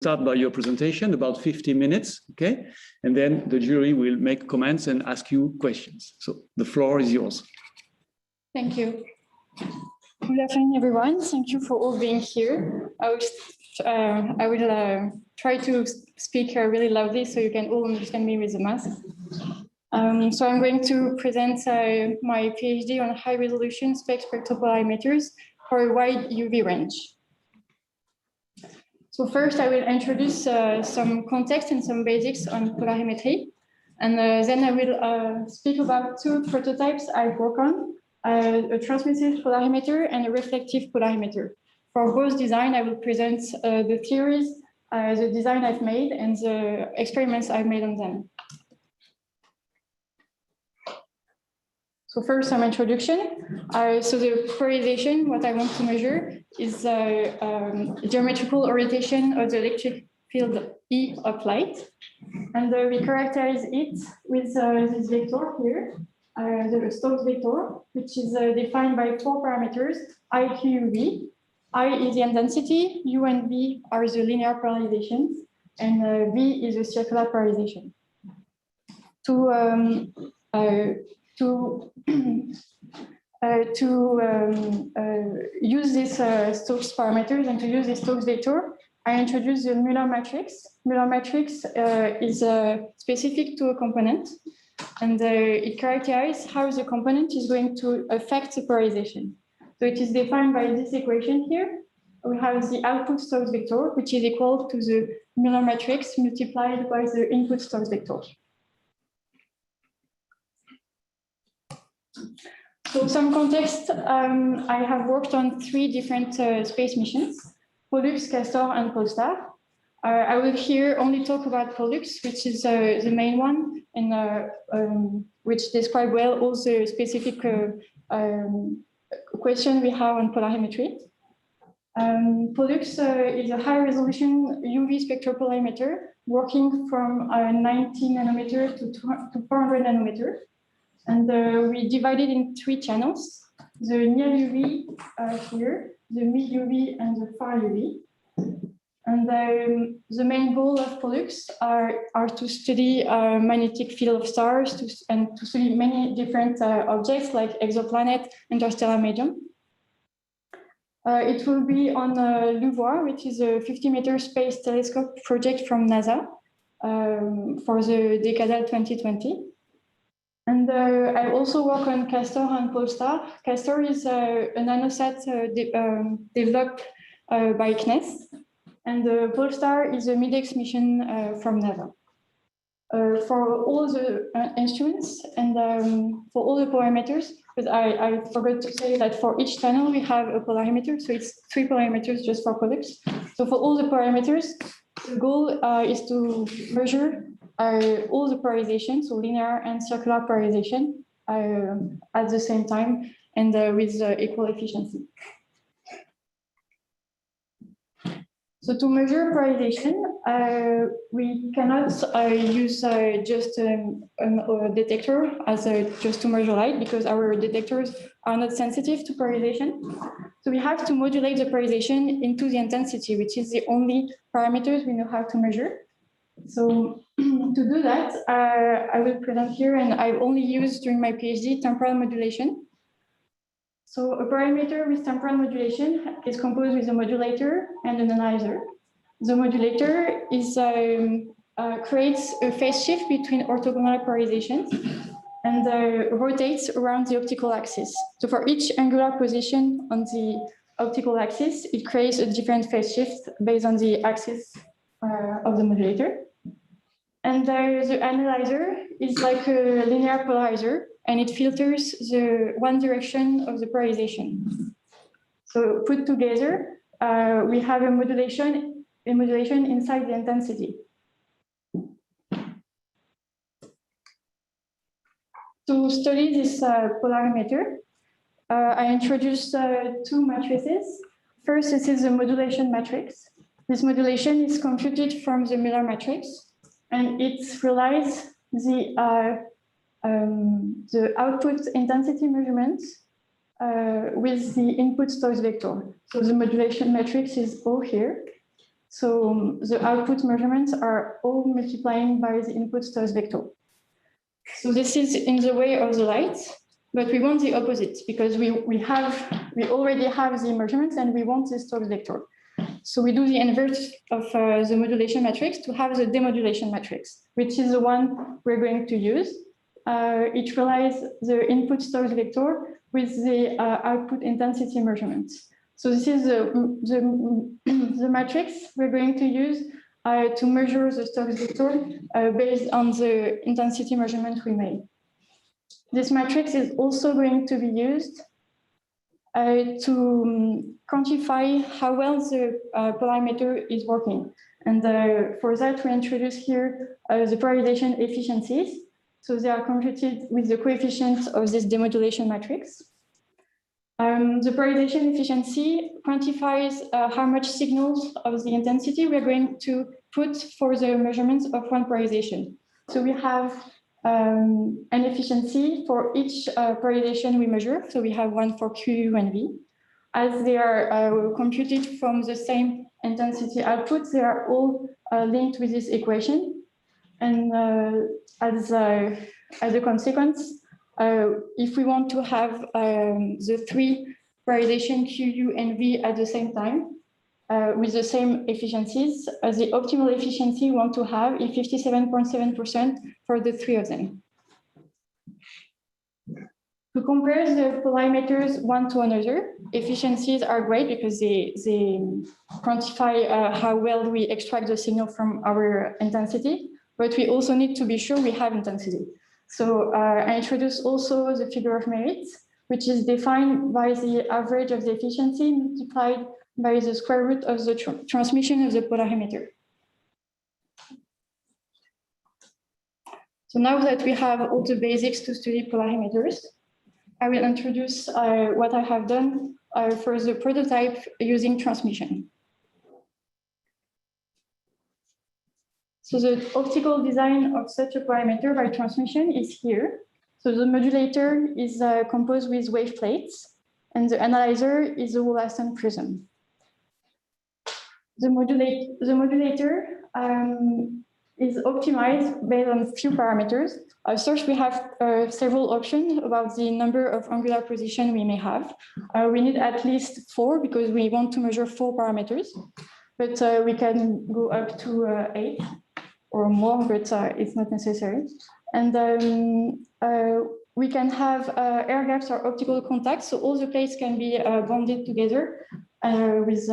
start by your presentation, about 50 minutes, okay? And then the jury will make comments and ask you questions. So the floor is yours. Thank you. Good afternoon, everyone. Thank you for all being here. I will try to speak really loudly so you can all understand me with the mask. So I'm going to present my PhD on high-resolution spectral polarimeters for a wide UV range. So first, I will introduce some context and some basics on polarimetry. And then I will speak about two prototypes I work on, a transmissive polarimeter and a reflective polarimeter. For both design, I will present the theories, the design I've made, and the experiments I've made on them. So first, some introduction. So the polarization, what I want to measure is geometrical orientation of the electric field E of light. And we characterize it with this vector here, the Stokes vector, which is defined by 4 parameters, I, Q, V. I is the intensity, U and V are the linear polarizations, and V is the circular polarization. To use these Stokes parameters and to use this Stokes vector, I introduced the Maëlle matrix. Maëlle matrix is specific to a component, and it characterizes how the component is going to affect the polarization. So it is defined by this equation here. We have the output Stokes vector, which is equal to the Maëlle matrix multiplied by the input Stokes vector. So some context, I have worked on 3 different space missions, Pollux, Castor, and Polestar. I will here only talk about Pollux, which is the main one, and which describe well all the specific question we have on polarimetry. Pollux is a high-resolution UV spectral polarimeter working from 90 nanometer to 400 nanometer. And we divided in 3 channels, the near UV here, the mid UV, and the far UV. And the main goal of Pollux are to study magnetic field of stars and to study many different objects like exoplanet, interstellar medium. It will be on LUVOIR, which is a 50-meter space telescope project from NASA for the decadal 2020. And I also work on Castor and Polestar. Castor is a nanosat developed by CNES, and Polestar is a MIDEX mission from NASA. For all the instruments and for all the polarimeters, because I forgot to say that for each channel we have a polarimeter, so it's 3 polarimeters just for Pollux. So for all the polarimeters, the goal is to measure all the polarization, so linear and circular polarization at the same time and with equal efficiency. So to measure polarization, we cannot use just a detector as just to measure light, because our detectors are not sensitive to polarization. So we have to modulate the polarization into the intensity, which is the only parameters we know how to measure. So to do that, I will present here, and I've only used during my PhD temporal modulation. So a parameter with temporal modulation is composed with a modulator and an analyzer. The modulator is creates a phase shift between orthogonal polarizations and rotates around the optical axis. So for each angular position on the optical axis, it creates a different phase shift based on the axis of the modulator. And the analyzer is like a linear polarizer, and it filters the one direction of the polarization. So put together, we have a modulation inside the intensity. To study this polarimeter, I introduced 2 matrices. First, this is the modulation matrix. This modulation is computed from the Maëlle matrix, and it relies the output intensity measurements with the input Stokes vector. So the modulation matrix is O here. So the output measurements are all multiplying by the input source vector. So this is in the way of the light, but we want the opposite because we already have the measurements and we want the source vector. So we do the inverse of the modulation matrix to have the demodulation matrix, which is the one we're going to use. It relies the input source vector with the output intensity measurements. So this is the matrix we're going to use to measure the source vector based on the intensity measurement we made. This matrix is also going to be used to quantify how well the polarimeter is working. And for that, we introduce here the polarization efficiencies. So they are computed with the coefficients of this demodulation matrix. The polarization efficiency quantifies how much signals of the intensity we're going to put for the measurements of one polarization. So we have an efficiency for each polarization we measure. So we have one for Q, U, and V. As they are computed from the same intensity output, they are all linked with this equation. And as a consequence, if we want to have the three polarization Q, U, and V at the same time with the same efficiencies, the optimal efficiency we want to have is 57.7% for the three of them. To compare the polarimeters one to another, efficiencies are great because they quantify how well we extract the signal from our intensity, but we also need to be sure we have intensity. So I introduce also the figure of merit, which is defined by the average of the efficiency multiplied by the square root of the transmission of the polarimeter. So now that we have all the basics to study polarimeters, I will introduce what I have done for the prototype using transmission. So the optical design of such a polarimeter by transmission is here. So the modulator is composed with wave plates, and the analyzer is a Wollaston prism. The modulator is optimized based on a few parameters. First, we have several options about the number of angular position we may have. We need at least 4 because we want to measure 4 parameters, but we can go up to 8 or more, but it's not necessary. And we can have air gaps or optical contacts, so all the plates can be bonded together with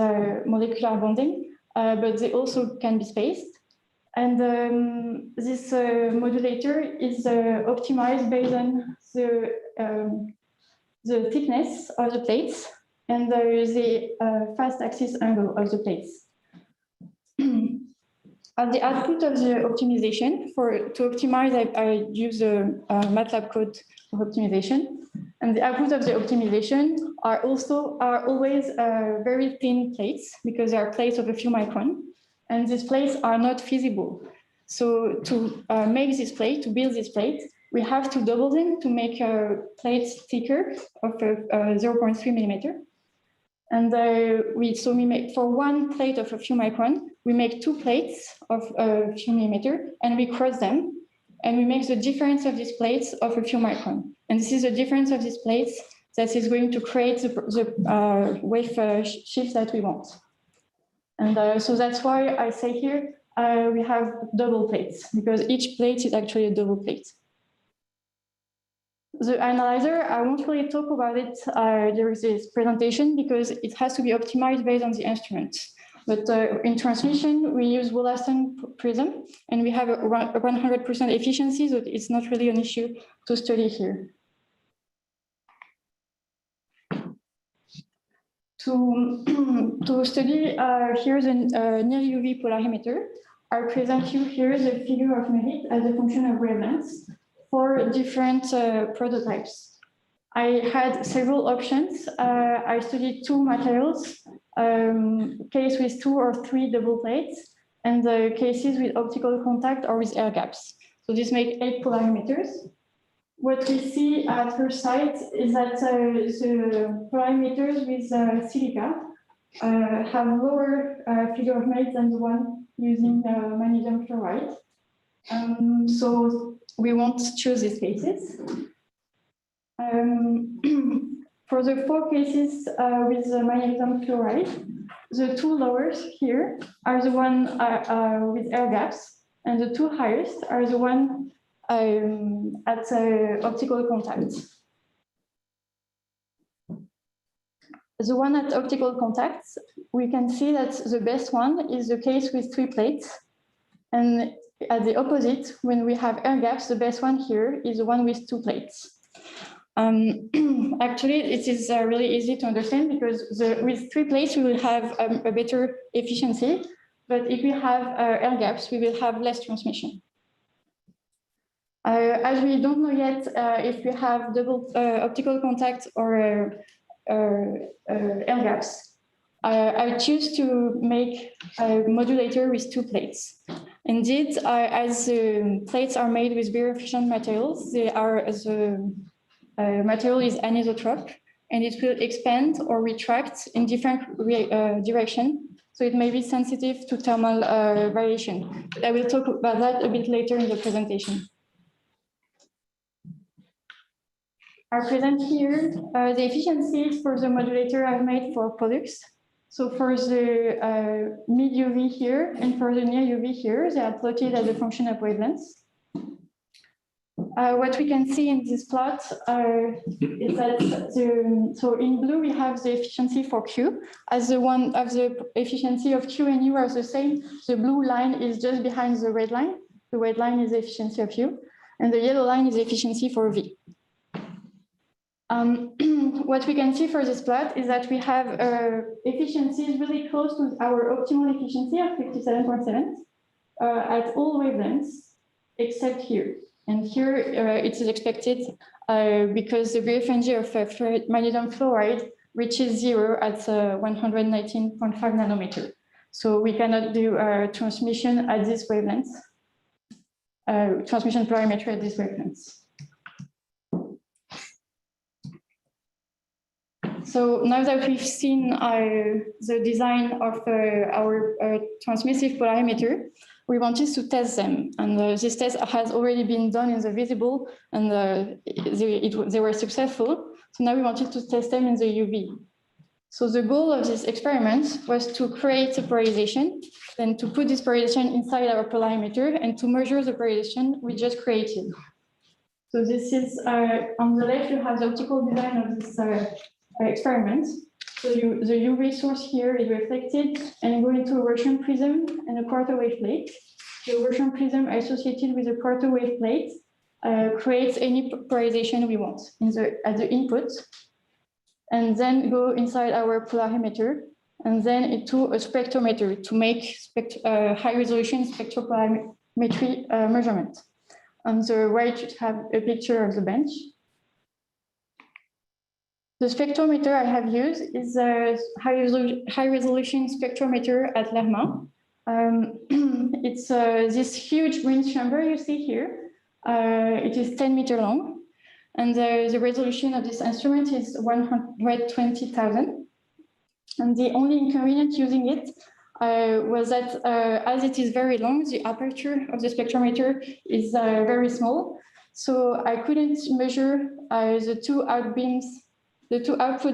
molecular bonding, but they also can be spaced. And this modulator is optimized based on the thickness of the plates and the fast axis angle of the plates. At the output of the optimization, to optimize, I use a MATLAB code for optimization. And the output of the optimization are always very thin plates because they are plates of a few microns. And these plates are not feasible. So to make this plate, to build this plate, we have to double them to make plates thicker of 0.3 millimeter. And so we make, for one plate of a few micron, we make 2 plates of a few millimeter, and we cross them, and we make the difference of these plates of a few micron. And this is the difference of these plates that is going to create the wave shift that we want. And so that's why I say here we have double plates, because each plate is actually a double plate. The analyzer, I won't really talk about it during this presentation because it has to be optimized based on the instrument. But in transmission, we use Wollaston prism, and we have a 100% efficiency, so it's not really an issue to study here. To study here the near UV polarimeter, I present you here the figure of merit as a function of wavelengths for different prototypes. I had several options. I studied 2 materials, case with 2 or 3 double plates, and cases with optical contact or with air gaps. So this makes 8 polarimeters. What we see at first sight is that the polarimeters with silica have lower figure of Maëlle than the one using magnesium chloride. So we won't choose these cases. For the 4 cases with magnesium chloride, the 2 lowest here are the one with air gaps, and the 2 highest are the one at optical contact. The one at optical contact, we can see that the best one is the case with 3 plates. And at the opposite, when we have air gaps, the best one here is the one with 2 plates. Actually, it is really easy to understand because with 3 plates, we will have a better efficiency. But if we have air gaps, we will have less transmission. As we don't know yet if we have double optical contact or air gaps, I choose to make a modulator with 2 plates. Indeed, as plates are made with very efficient materials, the material is anisotrope, and it will expand or retract in different direction. So it may be sensitive to thermal variation. I will talk about that a bit later in the presentation. I present here the efficiencies for the modulator I've made for Pollux. So for the mid UV here and for the near UV here, they are plotted as a function of wavelengths. What we can see in this plot is that so in blue we have the efficiency for Q. As the one of the efficiency of Q and U are the same, the blue line is just behind the red line. The red line is the efficiency of U, and the yellow line is the efficiency for V. What we can see for this plot is that we have efficiencies really close to our optimal efficiency of 57.7 at all wavelengths except here. And here it is expected because the BFNG of magnesium fluoride reaches 0 at 119.5 nanometer. So we cannot do transmission at this wavelength, transmission polarimetry at this wavelength. So now that we've seen the design of our transmissive polarimeter, we wanted to test them. And this test has already been done in the visible, and they were successful. So now we wanted to test them in the UV. So the goal of this experiment was to create a polarization, then to put this polarization inside our polarimeter and to measure the polarization we just created. So this is, on the left, you have the optical design of this experiment. So the UV source here is reflected and go into a Russian prism and a quarter wave plate. The Russian prism associated with a quarter wave plate creates any polarization we want at the input, and then go inside our polarimeter, and then into a spectrometer to make high resolution spectropolarimetry measurement. On the right, you have a picture of the bench. The spectrometer I have used is a high resolution spectrometer at Lerma. It's this huge green chamber you see here. It is 10 meters long, and the resolution of this instrument is 120,000. And the only inconvenience using it was that as it is very long, the aperture of the spectrometer is very small. So I couldn't measure the two output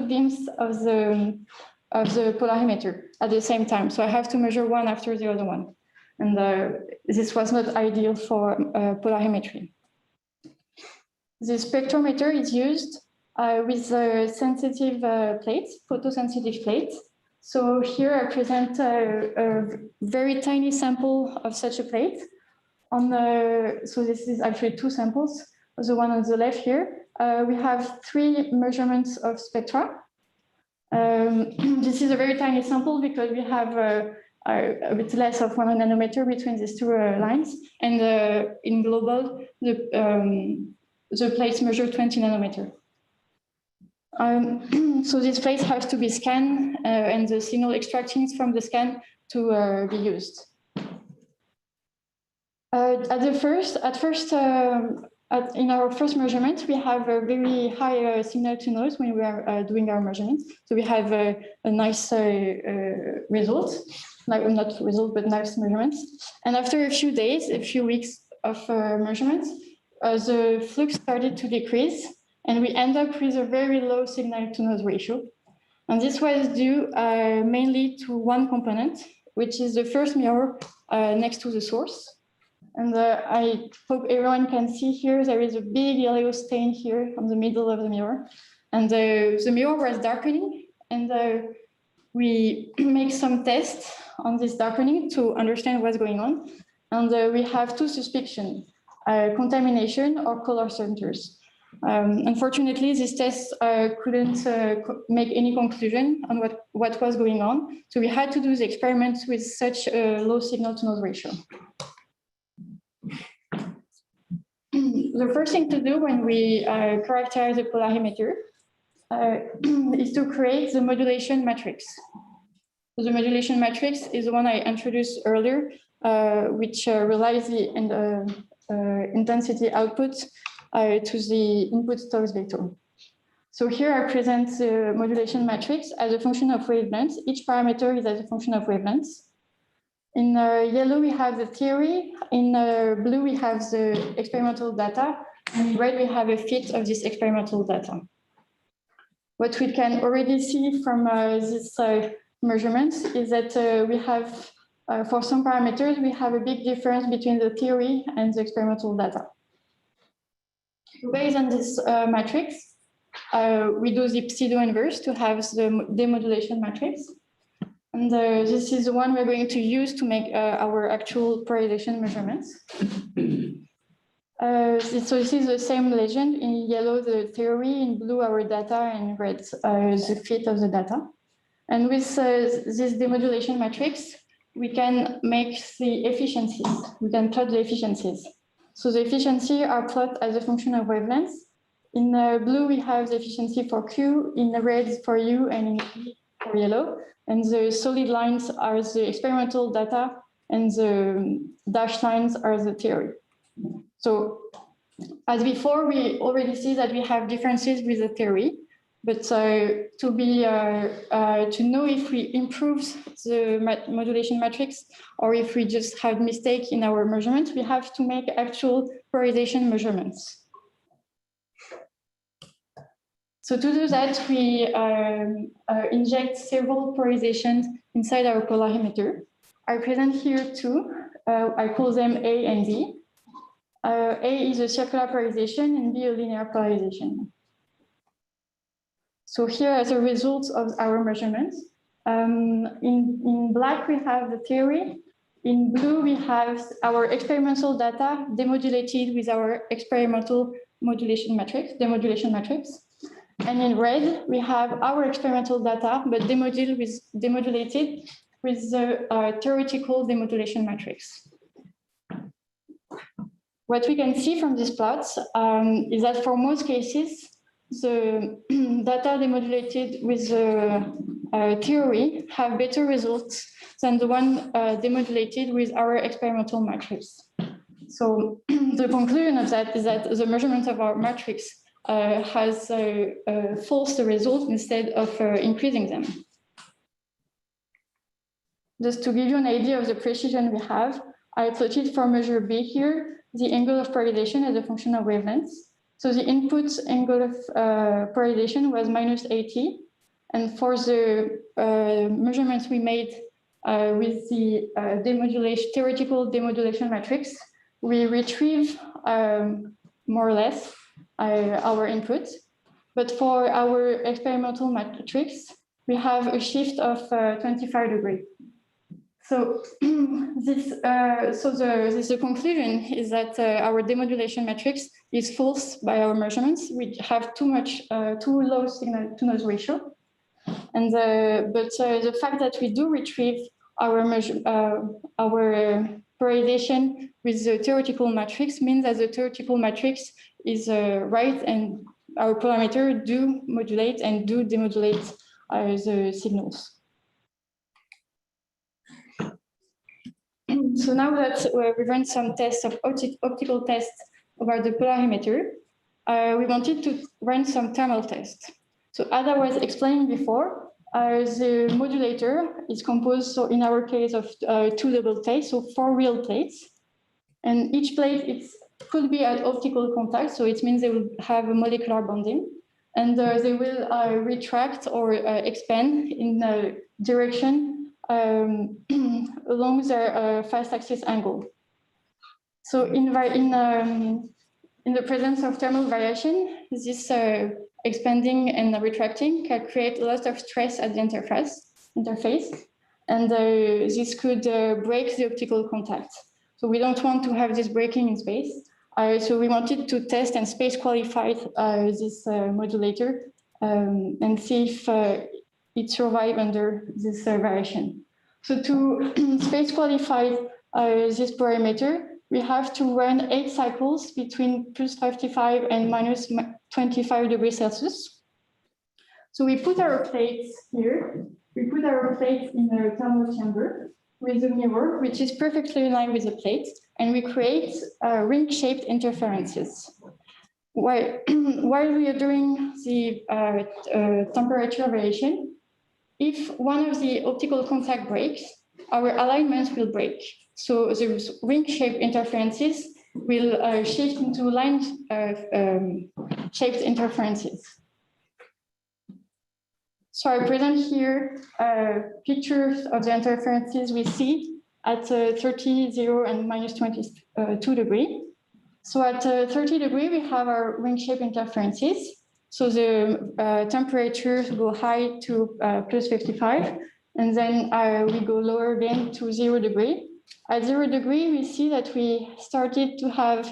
beams of the polarimeter at the same time. So I have to measure one after the other one. And this was not ideal for polarimetry. The spectrometer is used with sensitive plates, photosensitive plates. So here I present a very tiny sample of such a plate. So this is actually 2 samples. The one on the left here, we have 3 measurements of spectra. This is a very tiny sample because we have a bit less of 1 nanometer between these 2 lines. And in global, the plates measure 20 nanometer. So these plates have to be scanned and the signal extracting from the scan to be used. At first, in our first measurement, we have a very high signal to noise when we are doing our measurements. So we have a nice result, like, not result, but nice measurements. And after a few days, a few weeks of measurements, the flux started to decrease, and we end up with a very low signal to noise ratio. And this was due mainly to one component, which is the first mirror next to the source. And I hope everyone can see here, there is a big yellow stain here on the middle of the mirror. And the mirror was darkening, and we make some tests on this darkening to understand what's going on. And we have two suspicions, contamination or color centers. Unfortunately, these tests couldn't make any conclusion on what was going on. So we had to do the experiments with such a low signal to noise ratio. The first thing to do when we characterize the polarimeter is to create the modulation matrix. So the modulation matrix is the one I introduced earlier, which relies the intensity output to the input Stokes vector. So here I present the modulation matrix as a function of wavelengths. Each parameter is as a function of wavelengths. In yellow, we have the theory. In blue, we have the experimental data. And in red, we have a fit of this experimental data. What we can already see from this measurements is that we have, for some parameters, we have a big difference between the theory and the experimental data. Based on this matrix, we do the pseudo-inverse to have the demodulation matrix. And this is the one we're going to use to make our actual polarization measurements. So this is the same legend. In yellow, the theory, in blue, our data, and in red, the fit of the data. And with this demodulation matrix, we can make the efficiencies. We can plot the efficiencies. So the efficiency are plotted as a function of wavelengths. In blue, we have the efficiency for Q, in red for U, and in E for yellow. And the solid lines are the experimental data, and the dashed lines are the theory. So as before, we already see that we have differences with the theory. But to know if we improve the modulation matrix or if we just have mistake in our measurements, we have to make actual polarization measurements. So to do that, we inject several polarizations inside our polarimeter. I present here two. I call them A and D. A is a circular polarization and B a linear polarization. So here, as a result of our measurements, in black, we have the theory. In blue, we have our experimental data demodulated with our experimental modulation matrix, demodulation matrix. And in red, we have our experimental data, but demodulated with the theoretical demodulation matrix. What we can see from these plots is that for most cases, the data demodulated with the theory have better results than the one demodulated with our experimental matrix. So the conclusion of that is that the measurement of our matrix has false the result instead of increasing them. Just to give you an idea of the precision we have, I plotted for measure B here the angle of polarization as a function of wavelengths. So the input angle of polarization was -80. And for the measurements we made with the theoretical demodulation matrix, we retrieve more or less our input. But for our experimental matrix, we have a shift of 25 degrees. So the conclusion is that our demodulation matrix is false by our measurements. We have too low signal to noise ratio, and but the fact that we do retrieve our polarization with the theoretical matrix means that the theoretical matrix is right, and our polarimeter do modulate and do demodulate the signals. So now that we've run some tests of optical tests about the polarimeter, we wanted to run some thermal tests. So as I was explaining before, the modulator is composed, so in our case, of 2 double plates, so 4 real plates. And each plate could be at optical contact, so it means they will have a molecular bonding. And they will retract or expand in the direction along their fast axis angle. So in the presence of thermal variation, this expanding and retracting can create a lot of stress at the interface, and this could break the optical contact. So we don't want to have this breaking in space. So we wanted to test and space qualify this modulator and see if it survives under this variation. So to space qualify this parameter, we have to run 8 cycles between +55 and -25 degrees Celsius. So we put our plates here. We put our plates in a thermal chamber with a mirror, which is perfectly in line with the plate, and we create ring-shaped interferences. While we are doing the temperature variation, if one of the optical contact breaks, our alignment will break. So the ring-shaped interferences will shift into line-shaped interferences. So I present here pictures of the interferences we see at 30, 0, and -22 degrees. So at 30 degrees, we have our ring-shaped interferences. So the temperatures go high to +55, and then we go lower again to 0 degrees. At 0 degrees, we see that we started to have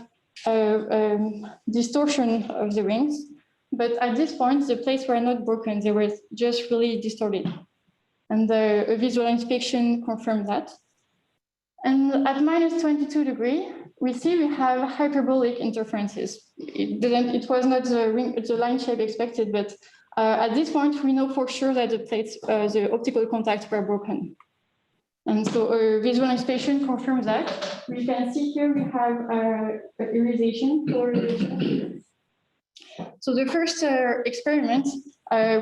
distortion of the rings. But at this point, the plates were not broken. They were just really distorted. And a visual inspection confirmed that. And at -22 degrees, we see we have hyperbolic interferences. It was not the line shape expected, but at this point, we know for sure that the plates, the optical contacts were broken. And so a visual inspection confirms that. We can see here we have polarization. So the first experiment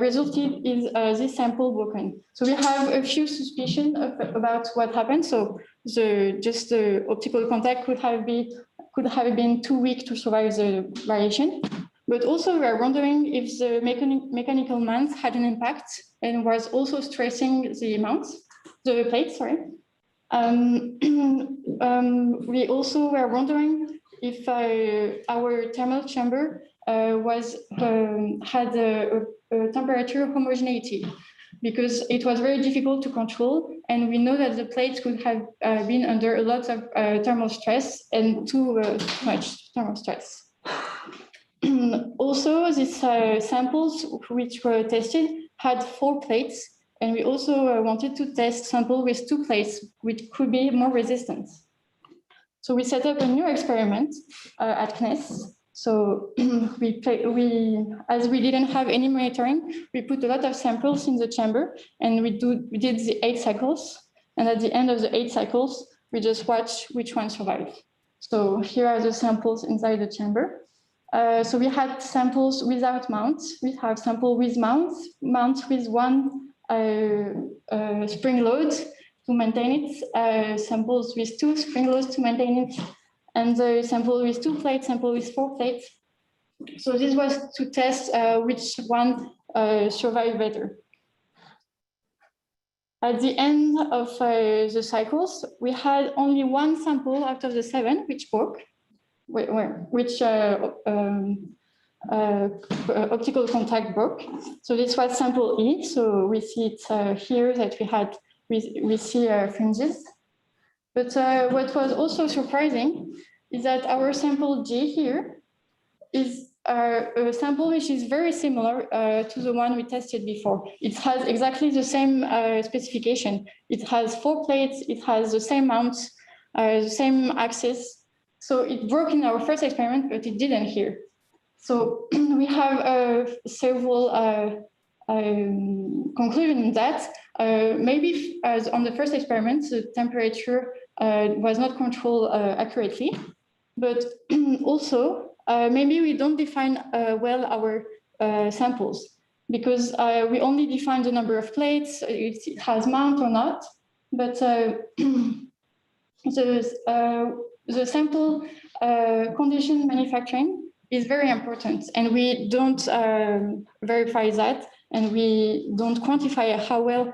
resulted in this sample broken. So we have a few suspicions about what happened. So the optical contact could have been too weak to survive the variation. But also we are wondering if the mechanical mount had an impact and was also stressing the plate, sorry. We also were wondering if our thermal chamber had a temperature homogeneity, because it was very difficult to control, and we know that the plates could have been under a lot of thermal stress and too much thermal stress. Also, these samples which were tested had 4 plates, and we also wanted to test samples with 2 plates, which could be more resistant. So we set up a new experiment at CNES. So as we didn't have any monitoring, we put a lot of samples in the chamber, and we did the 8 cycles. And at the end of the 8 cycles, we just watch which one survived. So here are the samples inside the chamber. So we had samples without mounts. We have sample with mounts with 1 spring load to maintain it, samples with 2 spring loads to maintain it, and the sample with 2 plates, sample with 4 plates. So this was to test which one survived better. At the end of the cycles, we had only 1 sample out of the 7 which broke, which optical contact broke. So this was sample E. So we see it here that we see fringes. But what was also surprising is that our sample G here is a sample which is very similar to the one we tested before. It has exactly the same specification. It has 4 plates, it has the same mounts, the same axis. So it broke in our first experiment, but it didn't here. So we have several conclusions that maybe as on the first experiment, the temperature was not controlled accurately. but also maybe we don't define well our samples, because we only define the number of plates, it has mount or not, but the sample condition manufacturing is very important, and we don't verify that, and we don't quantify how well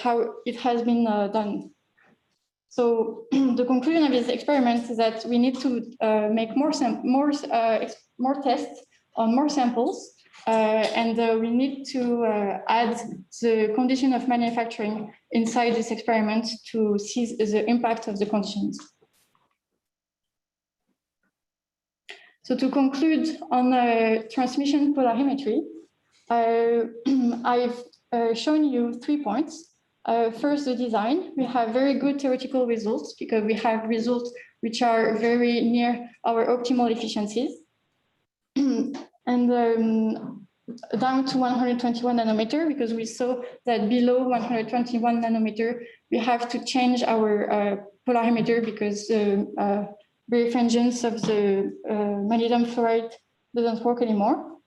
how it has been done. So the conclusion of this experiment is that we need to make more tests on more samples, and we need to add the condition of manufacturing inside this experiment to see the impact of the conditions. So to conclude on transmission polarimetry, I've shown you 3 points. First, the design. We have very good theoretical results because we have results which are very near our optimal efficiencies. And down to 121 nanometer, because we saw that below 121 nanometer, we have to change our polarimeter because the birefringence of the molybdenum fluoride doesn't work anymore.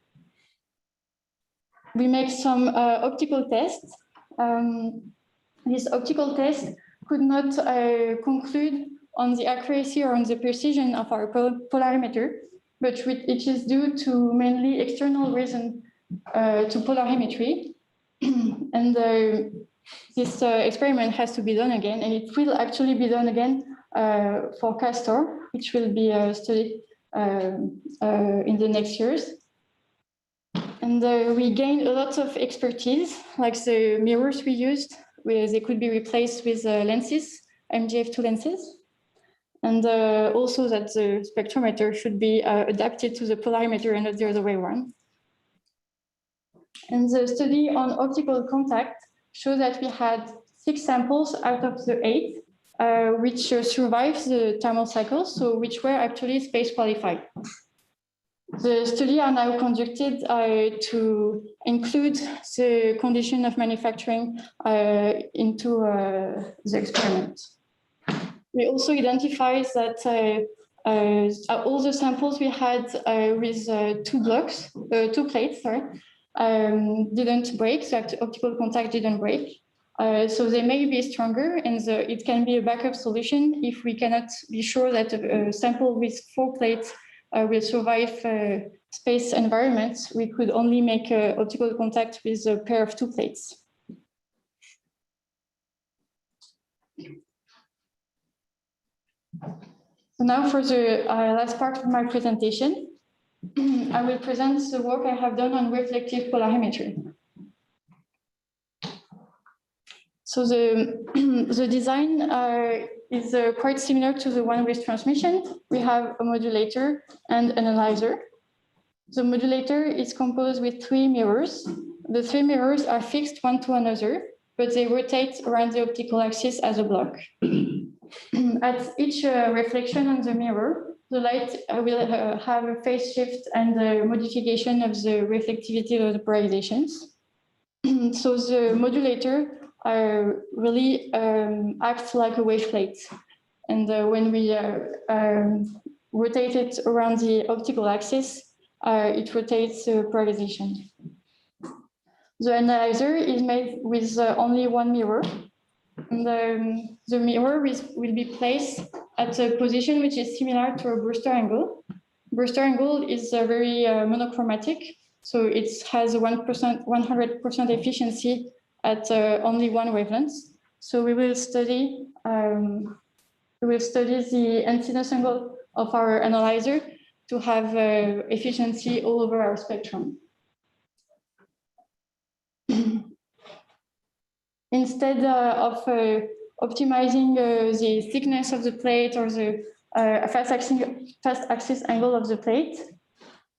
We make some optical tests. This optical test could not conclude on the accuracy or on the precision of our polarimeter, but it is due to mainly external reason to polarimetry. And this experiment has to be done again, and it will actually be done again for Castor, which will be studied in the next years. And we gained a lot of expertise, like the mirrors we used, where they could be replaced with lenses, MGF2 lenses. And also that the spectrometer should be adapted to the polarimeter and not the other way around. And the study on optical contact showed that we had 6 samples out of the 8, which survived the thermal cycles, so which were actually space qualified. The study are now conducted to include the condition of manufacturing into the experiment. We also identified that all the samples we had with 2 plates, didn't break, so optical contact didn't break. So they may be stronger, and it can be a backup solution if we cannot be sure that a sample with 4 plates will survive space environments. We could only make optical contact with a pair of 2 plates. So now for the last part of my presentation, I will present the work I have done on reflective polarimetry. So the design is quite similar to the one with transmission. We have a modulator and analyzer. The modulator is composed with 3 mirrors. The 3 mirrors are fixed one to another, but they rotate around the optical axis as a block. At each reflection on the mirror, the light will have a phase shift and a modification of the reflectivity of the polarizations. So the modulator really acts like a wave plate. And when we rotate it around the optical axis, it rotates the polarization. The analyzer is made with only 1 mirror. And the mirror will be placed at a position which is similar to a Brewster angle. Brewster angle is very monochromatic, so it has a 100% efficiency at only 1 wavelength. So we will study the incidence angle of our analyzer to have efficiency all over our spectrum. Instead of optimizing the thickness of the plate or the fast axis angle of the plate,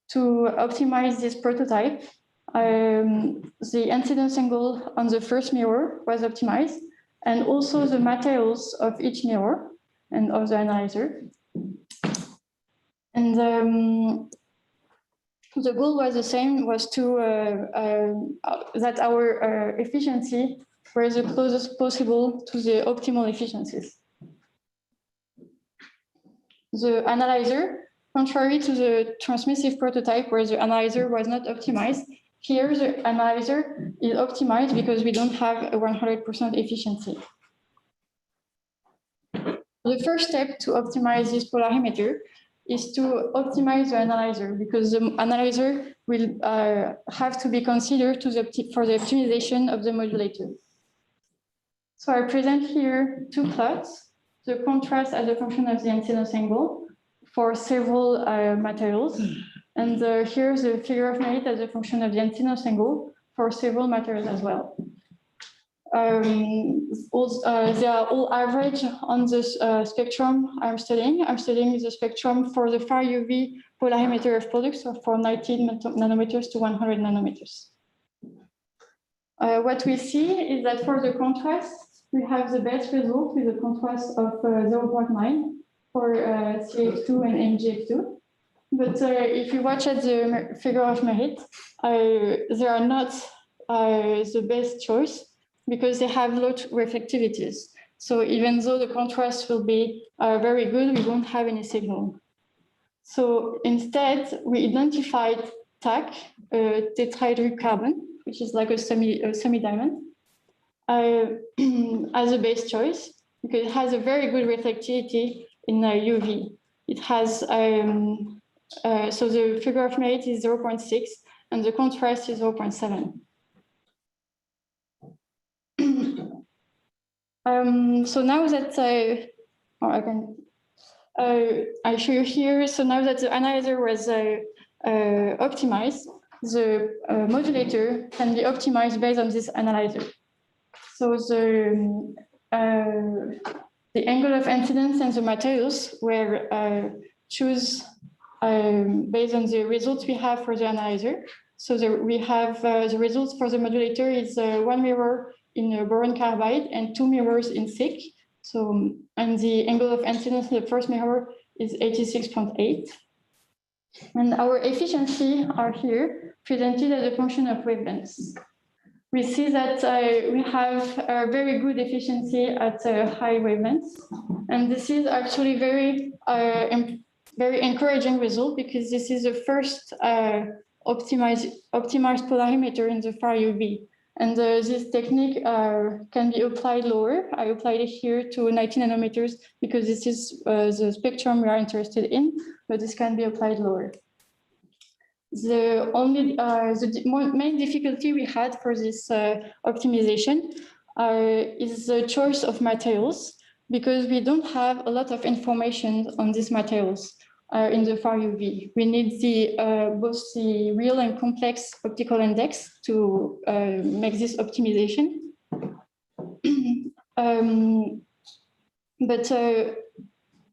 to optimize this prototype, the incidence angle on the first mirror was optimized, and also the materials of each mirror and of the analyzer. And the goal was the same, was to that our efficiency were the closest possible to the optimal efficiencies. the analyzer, contrary to the transmissive prototype where the analyzer was not optimized, here the analyzer is optimized because we don't have a 100% efficiency. The first step to optimize this polarimeter is to optimize the analyzer, because the analyzer will have to be considered for the optimization of the modulator. So I present here two plots, the contrast as a function of the incidence angle for several materials, and here's the figure of merit as a function of the incidence angle for several materials as well. They are all average on the spectrum I'm studying. I'm studying the spectrum for the far UV polarimeter of products, so from 19 nanometers to 100 nanometers. What we see is that for the contrast, we have the best result with a contrast of 0.9 for CF2 and MGF2. But if you watch at the figure of merit, they are not the best choice, because they have low reflectivities. So even though the contrast will be very good, we won't have any signal. So instead, we identified TAC, tetrahedral carbon, which is like a semi-diamond, as a base choice, because it has a very good reflectivity in UV. It has, so the figure of merit is 0.6, and the contrast is 0.7. So now that I show you here, so now that the analyzer was optimized, the modulator can be optimized based on this analyzer. So the angle of incidence and the materials were choose based on the results we have for the analyzer. So we have the results for the modulator is 1 mirror in boron carbide and 2 mirrors in SiC. So, and the angle of incidence in the first mirror is 86.8. And our efficiency are here presented as a function of wavelengths. We see that we have a very good efficiency at high wavelengths. And this is actually very encouraging result, because this is the first optimized polarimeter in the far UV. And this technique can be applied lower. I applied it here to 19 nanometers because this is the spectrum we are interested in, but this can be applied lower. The main difficulty we had for this optimization is the choice of materials, because we don't have a lot of information on these materials. In the far UV, we need both the real and complex optical index to make this optimization. But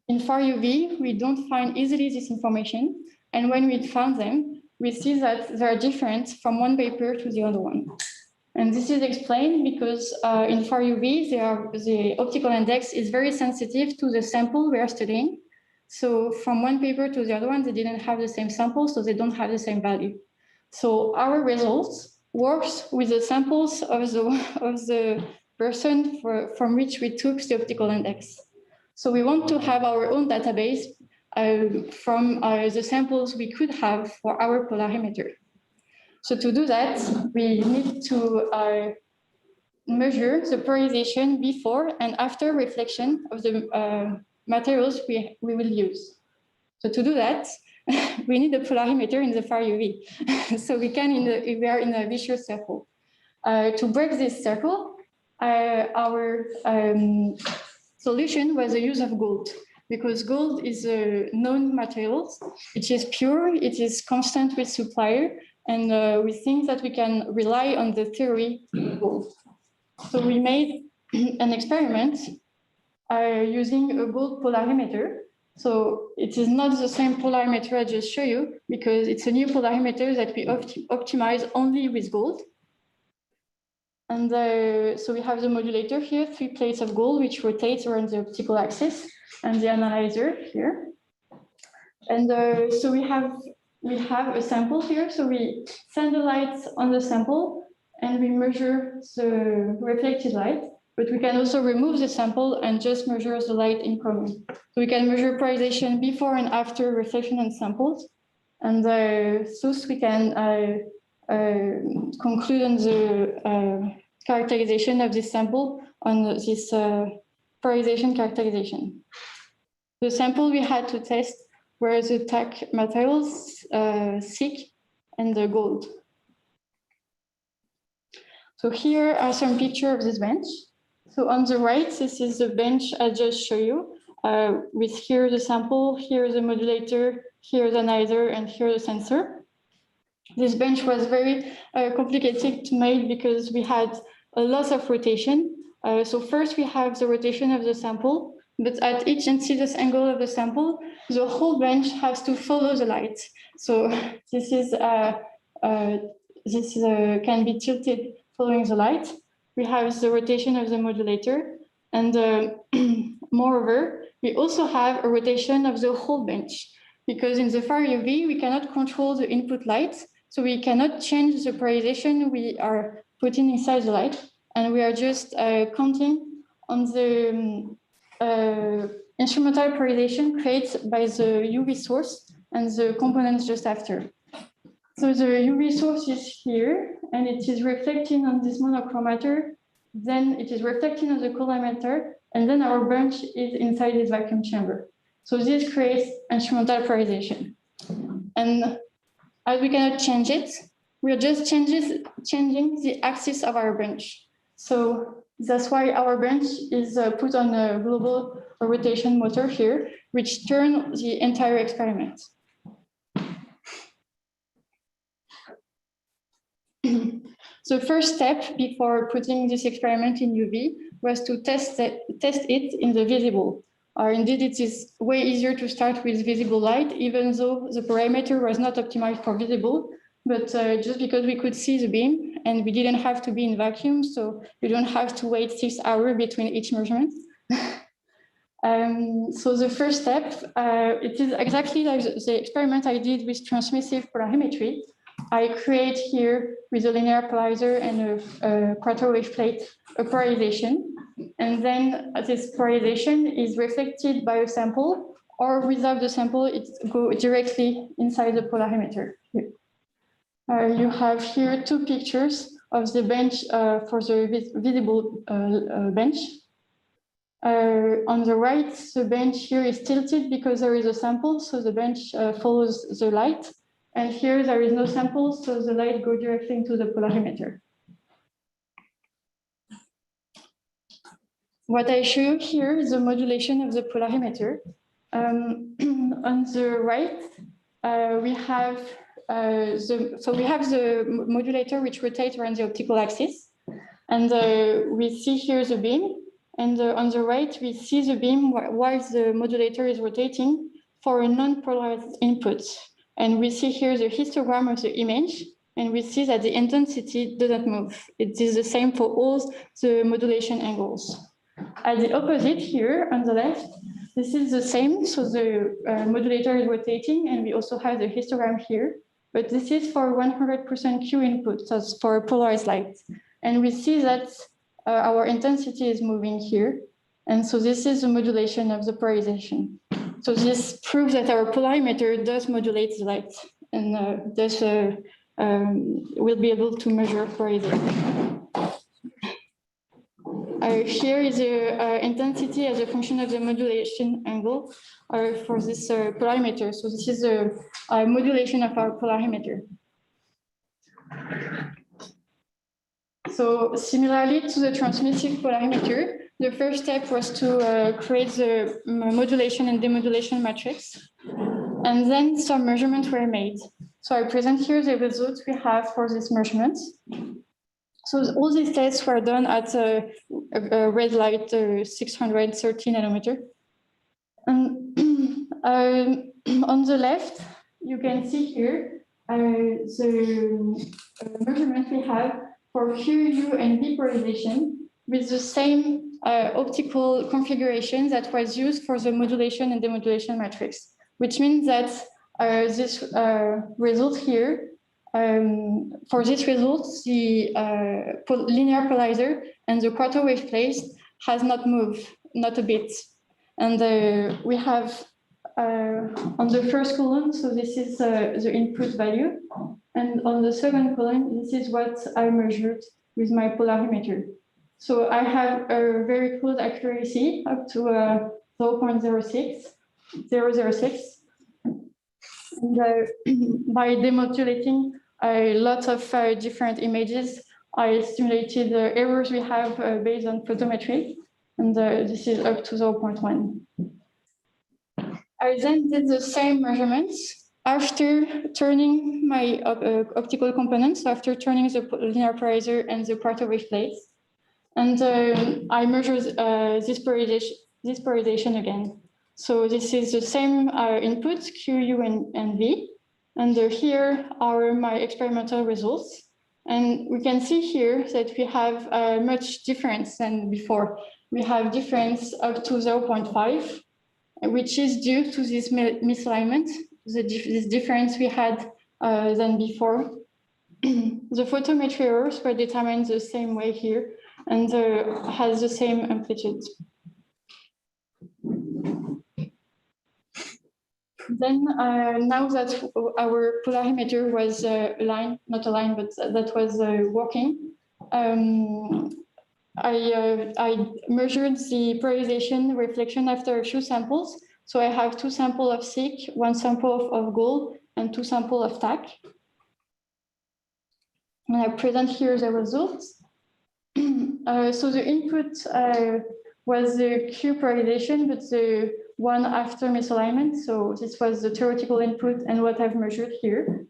in far UV, we don't find easily this information. And when we found them, we see that they are different from one paper to the other one. And this is explained because in far UV, the optical index is very sensitive to the sample we are studying. So from one paper to the other one, they didn't have the same sample, so they don't have the same value. So our results works with the samples of the person from which we took the optical index. So we want to have our own database from the samples we could have for our polarimeter. So to do that, we need to measure the polarization before and after reflection of the materials we will use. So to do that, we need a polarimeter in the far UV. So we are in a vicious circle. To break this circle, our solution was the use of gold, because gold is a known material. It is pure, it is constant with supplier, and we think that we can rely on the theory of gold. So we made an experiment using a gold polarimeter. So it is not the same polarimeter I just showed you, because it's a new polarimeter that we optimize only with gold. And so we have the modulator here, 3 plates of gold, which rotates around the optical axis, and the analyzer here. And so we have a sample here. So we send the light on the sample, and we measure the reflected light. but we can also remove the sample and just measure the light incoming. So we can measure polarization before and after reflection and samples. And thus we can conclude on the characterization of this sample on this polarization characterization. The sample we had to test were the TAC materials, SiC, and the gold. So here are some pictures of this bench. So on the right, this is the bench I just showed you, with here the sample, here the modulator, here the analyzer, and here the sensor. This bench was very complicated to make because we had a lot of rotation. So first we have the rotation of the sample, but at each incidence angle of the sample, the whole bench has to follow the light. So this can be tilted following the light. We have the rotation of the modulator, and moreover, we also have a rotation of the whole bench, because in the far UV, we cannot control the input light, so we cannot change the polarization we are putting inside the light, and we are just counting on the instrumental polarization created by the UV source and the components just after. So the UV source is here, and it is reflecting on this monochromator. Then it is reflecting on the collimator, and then our bench is inside this vacuum chamber. So this creates instrumental polarization. And as we cannot change it, we are just changing the axis of our bench. So that's why our bench is put on a global rotation motor here, which turns the entire experiment. The first step before putting this experiment in UV was to test it in the visible. Indeed, it is way easier to start with visible light, even though the parameter was not optimized for visible, but just because we could see the beam and we didn't have to be in vacuum, so you don't have to wait 6 hours between each measurement. So the first step, it is exactly like the experiment I did with transmissive polarimetry. I create here with a linear polarizer and a quarter wave plate a polarization, and then this polarization is reflected by a sample, or without the sample, it goes directly inside the polarimeter. You have here two pictures of the bench for the visible bench. On the right, the bench here is tilted because there is a sample, so the bench follows the light. And here there is no sample, so the light goes directly into the polarimeter. What I show you here is the modulation of the polarimeter. On the right, we have the modulator which rotates around the optical axis, and we see here the beam. And on the right, we see the beam while the modulator is rotating for a non-polarized input. And we see here the histogram of the image, and we see that the intensity doesn't move. It is the same for all the modulation angles. At the opposite here on the left, this is the same. So the modulator is rotating, and we also have the histogram here. But this is for 100% Q input, so it's for polarized light. And we see that our intensity is moving here. And so this is the modulation of the polarization. So this proves that our polarimeter does modulate the light, and we'll be able to measure polarization. Here is the intensity as a function of the modulation angle for this polarimeter. So this is a modulation of our polarimeter. So similarly to the transmissive polarimeter, the first step was to create the modulation and demodulation matrix, and then some measurements were made. So I present here the results we have for these measurements. So all these tests were done at a red light 630 nanometer. And on the left, you can see here the measurement we have for Q, U, and B polarization with the same optical configuration that was used for the modulation and demodulation matrix, which means that this result here, for this result, the linear polarizer and the quarter wave plate has not moved, not a bit. And we have on the first column, so this is the input value. And on the second column, this is what I measured with my polarimeter. So I have a very close accuracy up to 0.006. And by demodulating a lot of different images, I simulated the errors we have based on photometry, and this is up to 0.1. I then did the same measurements after turning my optical components, so after turning the linear polarizer and the quarter wave plates. And I measured this polarization again. So this is the same inputs, Q, U, and V. And here are my experimental results. And we can see here that we have much difference than before. We have difference up to 0.5, which is due to this misalignment, this difference we had than before. The photometry errors were determined the same way here and has the same amplitude. Then now that our polarimeter was aligned, not aligned, but that was working, I measured the polarization reflection after a few samples. So I have 2 samples of SiC, 1 sample of gold, and 2 samples of TAC. And I present here the results. So the input was the Q polarization, but the one after misalignment. So this was the theoretical input and what I've measured here.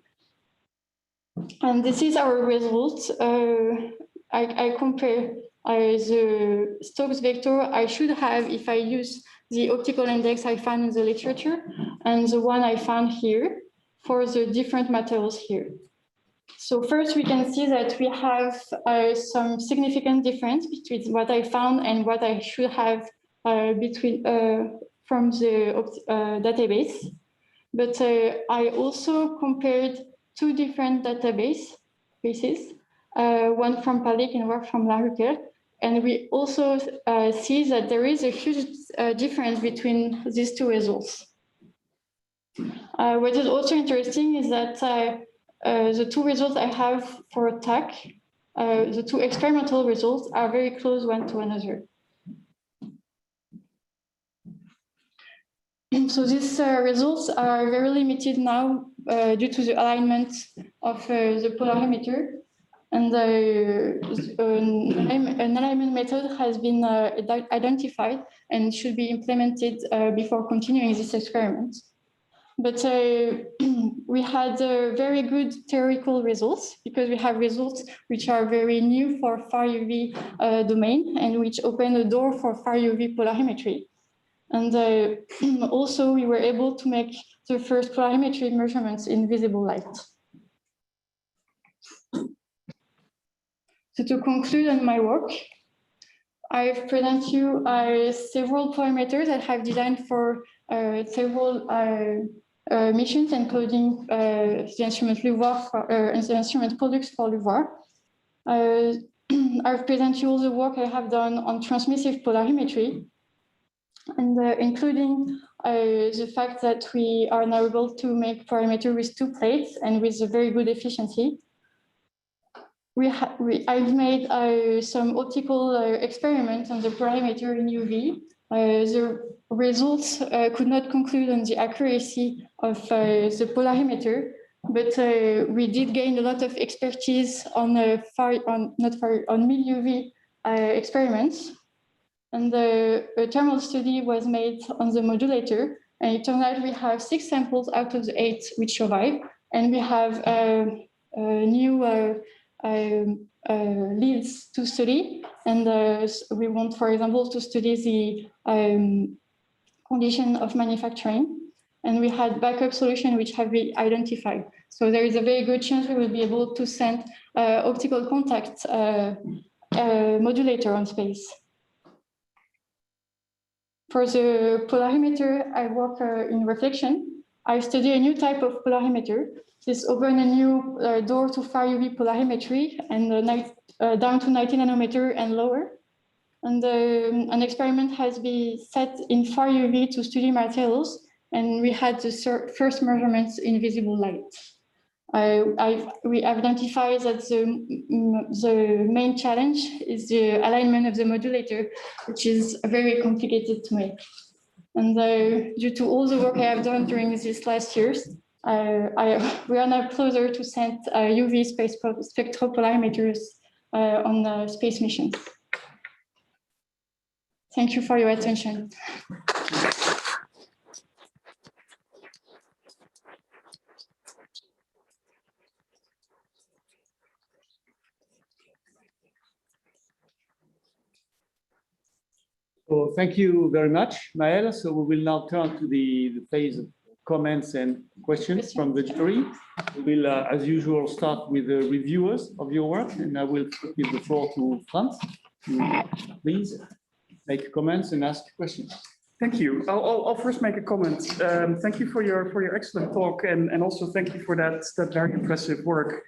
And this is our result. I compare the Stokes vector I should have if I use the optical index I found in the literature and the one I found here for the different materials here. So first we can see that we have some significant difference between what I found and what I should have from the database. But I also compared 2 different databases, one from Palik and one from Le Gal. And we also see that there is a huge difference between these 2 results. What is also interesting is that the 2 results I have for TAC, the 2 experimental results are very close one to another. So these results are very limited now due to the alignment of the polarimeter. And an alignment method has been identified and should be implemented before continuing this experiment. But we had very good theoretical results because we have results which are very new for far UV domain and which open the door for far UV polarimetry. And also we were able to make the first polarimetry measurements in visible light. So to conclude on my work, I've presented you several polarimeters that I've designed for several missions, including the instrument LUVOIR and the instrument Pollux for LUVOIR. I've presented you all the work I have done on transmissive polarimetry, and including the fact that we are now able to make polarimeter with 2 plates and with a very good efficiency. I've made some optical experiments on the polarimeter in UV. The results could not conclude on the accuracy of the polarimeter, but we did gain a lot of expertise on mid-UV experiments. And a thermal study was made on the modulator, and it turned out we have 6 samples out of the 8 which survive, and we have new leads to study, and we want, for example, to study the condition of manufacturing, and we had backup solution which have been identified. So there is a very good chance we will be able to send optical contact modulator on space. For the polarimeter, I work in reflection, I study a new type of polarimeter. This opened a new door to far UV polarimetry and down to 90 nanometer and lower. And an experiment has been set in far UV to study materials, and we had the first measurements in visible light. We identified that the main challenge is the alignment of the modulator, which is very complicated to make. And due to all the work I have done during these last years, we are now closer to send UV spectropolarimeters on space missions. Thank you for your attention. So thank you very much, Maëlle. So we will now turn to the phase of comments and questions from the jury. We will, as usual, start with the reviewers of your work, and I will give the floor to Frans. Please make comments and ask questions. Thank you. I'll first make a comment. Thank you for your excellent talk, and also thank you for that very impressive work.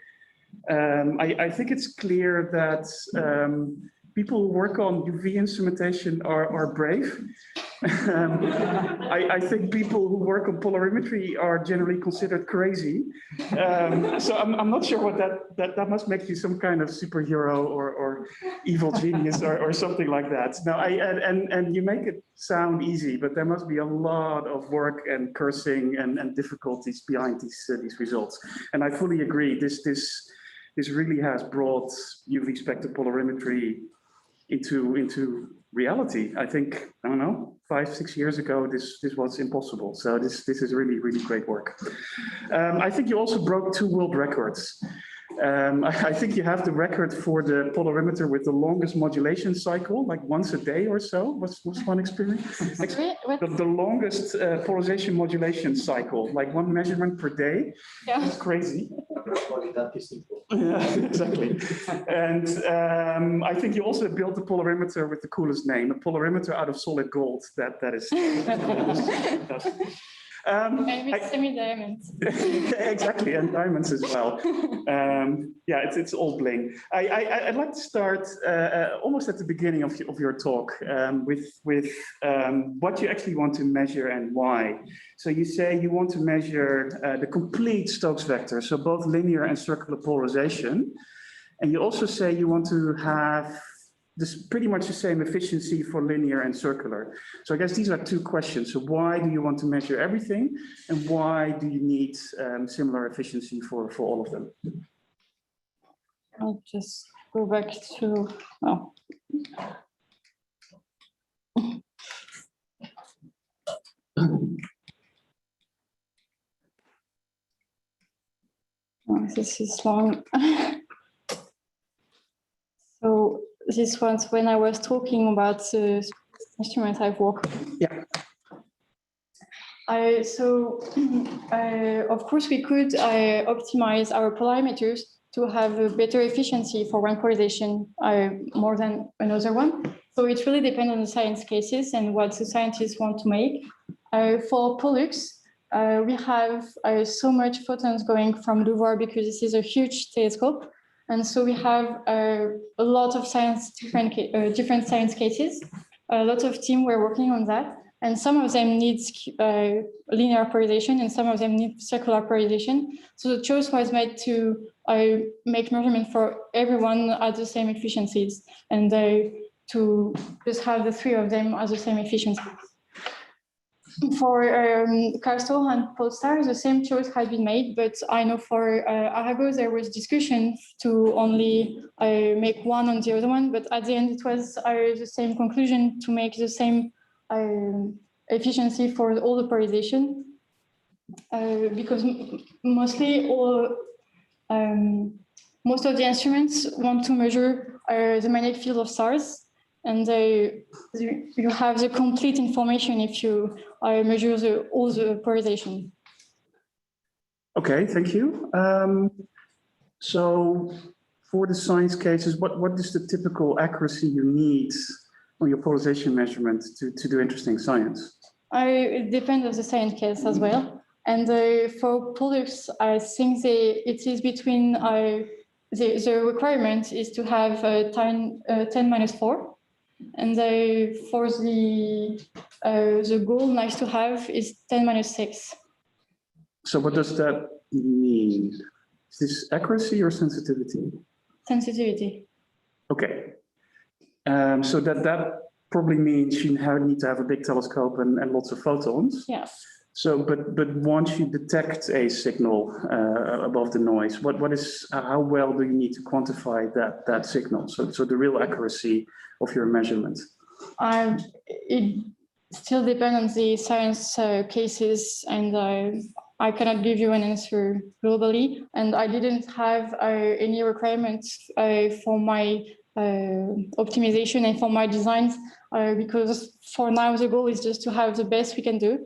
I think it's clear that people who work on UV instrumentation are brave. I think people who work on polarimetry are generally considered crazy. So I'm not sure what that must make you some kind of superhero or evil genius or something like that. Now, and you make it sound easy, but there must be a lot of work and cursing and difficulties behind these results. And I fully agree. This really has brought UV spectropolarimetry into reality. I think, I don't know, 5-6 years ago, this was impossible. So this is really, really great work. I think you also broke 2 world records. I think you have the record for the polarimeter with the longest modulation cycle, like once a day or so, was one experiment. The longest polarization modulation cycle, like 1 measurement per day. Yeah. That's crazy. Yeah, exactly. And I think you also built the polarimeter with the coolest name, a polarimeter out of solid gold. That is. And with semi-diamonds. Exactly, and diamonds as well. Yeah, it's all bling. I'd like to start almost at the beginning of your talk with what you actually want to measure and why. So you say you want to measure the complete Stokes vector, so both linear and circular polarization. And you also say you want to have this pretty much the same efficiency for linear and circular. So I guess these are 2 questions. So why do you want to measure everything? And why do you need similar efficiency for all of them? I'll just go back to, oh. Oh, this is long. So this was when I was talking about the instrument I've worked with. Yeah. Of course, we could optimize our polarimeters to have a better efficiency for one polarization more than another one. So it really depends on the science cases and what the scientists want to make. For Pollux, we have so much photons going from LUVOIR because this is a huge telescope. And so we have a lot of different science cases. A lot of teams were working on that. And some of them need linear polarization and some of them need circular polarization. So the choice was made to make measurement for everyone at the same efficiencies and to just have the 3 of them at the same efficiency. For Castor and Polestar, the same choice had been made, but I know for Arago there was discussion to only make one on the other one, but at the end it was the same conclusion to make the same efficiency for all the polarization, because mostly most of the instruments want to measure the magnetic field of stars. And you have the complete information if you measure all the polarization. Okay, thank you. So for the science cases, what is the typical accuracy you need on your polarization measurement to do interesting science? It depends on the science case as well. And for products, I think it is between the requirement is to have 10⁻⁴, and for the goal nice to have is 10⁻⁶. So what does that mean? Is this accuracy or sensitivity? Sensitivity. Okay. So that probably means you need to have a big telescope and lots of photons. Yeah. So, but once you detect a signal above the noise, how well do you need to quantify that signal? So the real accuracy of your measurement. It still depends on the science cases, and I cannot give you an answer globally. And I didn't have any requirements for my optimization and for my designs, because for now the goal is just to have the best we can do.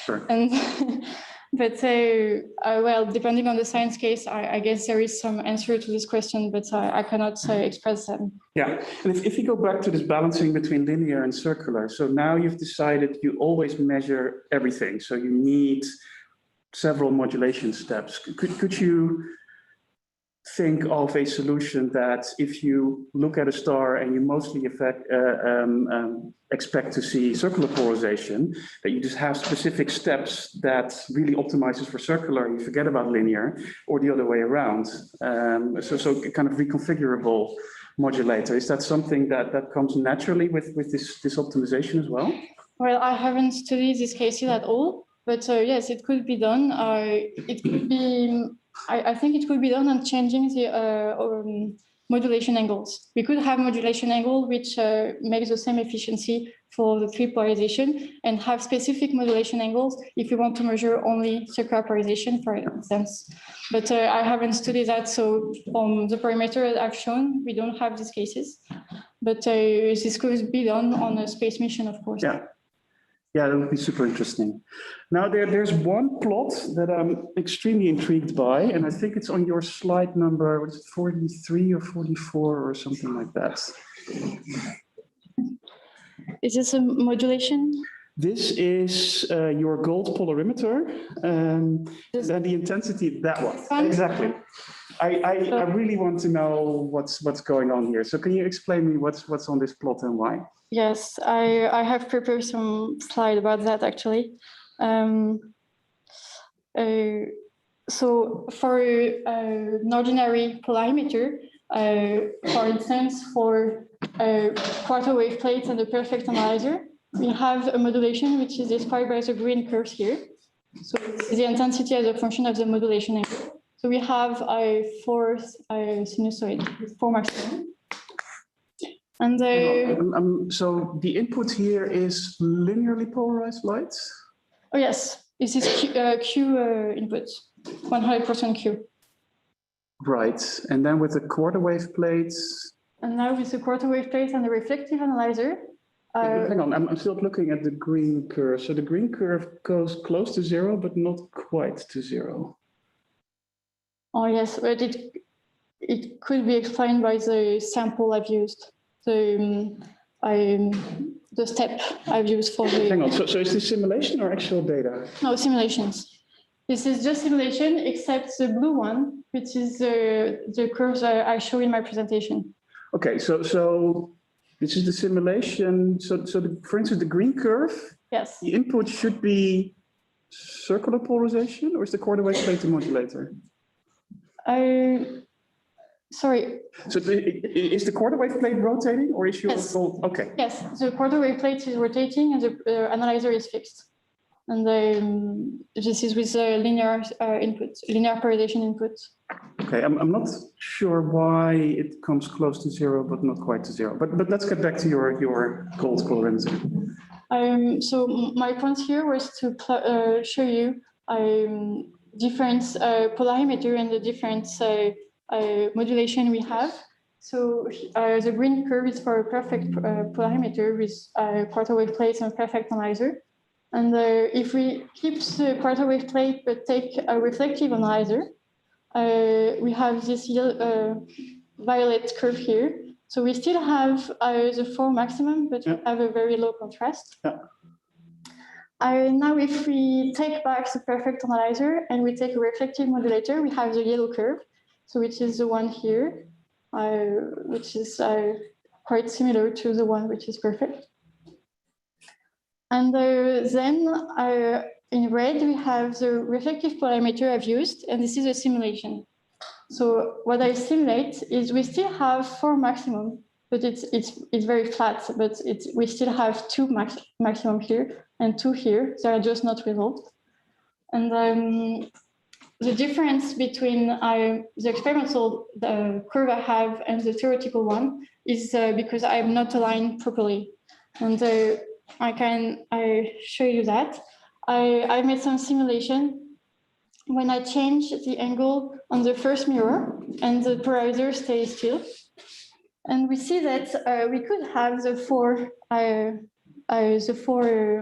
Sure. And but well, depending on the science case, I guess there is some answer to this question, but I cannot express them. Yeah, and if you go back to this balancing between linear and circular, so now you've decided you always measure everything, so you need several modulation steps. Could you think of a solution that if you look at a star and you mostly expect to see circular polarization, that you just have specific steps that really optimizes for circular, you forget about linear, or the other way around? So kind of reconfigurable modulator. Is that something that comes naturally with this optimization as well? Well, I haven't studied these cases at all, but yes, it could be done. It could be. I think it could be done on changing the modulation angles. We could have modulation angle which makes the same efficiency for the three polarization, and have specific modulation angles if we want to measure only circular polarization, for instance. But I haven't studied that, so from the parameter I've shown, we don't have these cases. But this could be done on a space mission, of course. Yeah. Yeah, that would be super interesting. Now, there's one plot that I'm extremely intrigued by, and I think it's on your slide number, what is it, 43 or 44 or something like that. Is this a modulation? This is your gold polarimeter, and then the intensity, that one. Exactly. I really want to know what's going on here. So can you explain me what's on this plot and why? Yes, I have prepared some slide about that actually. So for an ordinary polarimeter, for instance, for quarter wave plates and a perfect analyzer, we have a modulation which is described by the green curves here. So this is the intensity as a function of the modulation angle. So we have a fourth sinusoid with 4 maximum. And so the input here is linearly polarized light? Oh yes, this is Q input, 100% Q. Right, and then with the quarter wave plates. And now with the quarter wave plates and the reflective analyzer. Hang on, I'm still looking at the green curve. So the green curve goes close to 0, but not quite to 0. Oh yes, but it could be explained by the sample I've used. The step I've used for the... Hang on, so is this simulation or actual data? No, simulations. This is just simulation, except the blue one, which is the curves I show in my presentation. Okay, so this is the simulation. So for instance, the green curve, yes, the input should be circular polarization, or is the quarter wave plate the modulator? Sorry. So is the quarter wave plate rotating, or is your gold? Okay. Yes, the quarter wave plate is rotating and the analyzer is fixed. And this is with linear input, linear polarization input. Okay, I'm not sure why it comes close to 0, but not quite to 0. But let's get back to your gold polarimeter. So my point here was to show you different polarimeter and the different modulation we have. So the green curve is for a perfect polarimeter with quarter wave plates and perfect analyzer. And if we keep the quarter wave plate but take a reflective analyzer, we have this violet curve here. So we still have the 4 maximum, but we have a very low contrast. Yeah. Now, if we take back the perfect analyzer and we take a reflective modulator, we have the yellow curve, so which is the one here, which is quite similar to the one which is perfect. And then in red, we have the reflective polarimeter I've used, and this is a simulation. So what I simulate is we still have 4 maximum, but it's very flat, but we still have 2 maximum here and 2 here. They are just not resolved. And the difference between the experimental curve I have and the theoretical one is because I'm not aligned properly. And I show you that. I made some simulation when I change the angle on the first mirror and the polarizer stays still. And we see that we could have the 4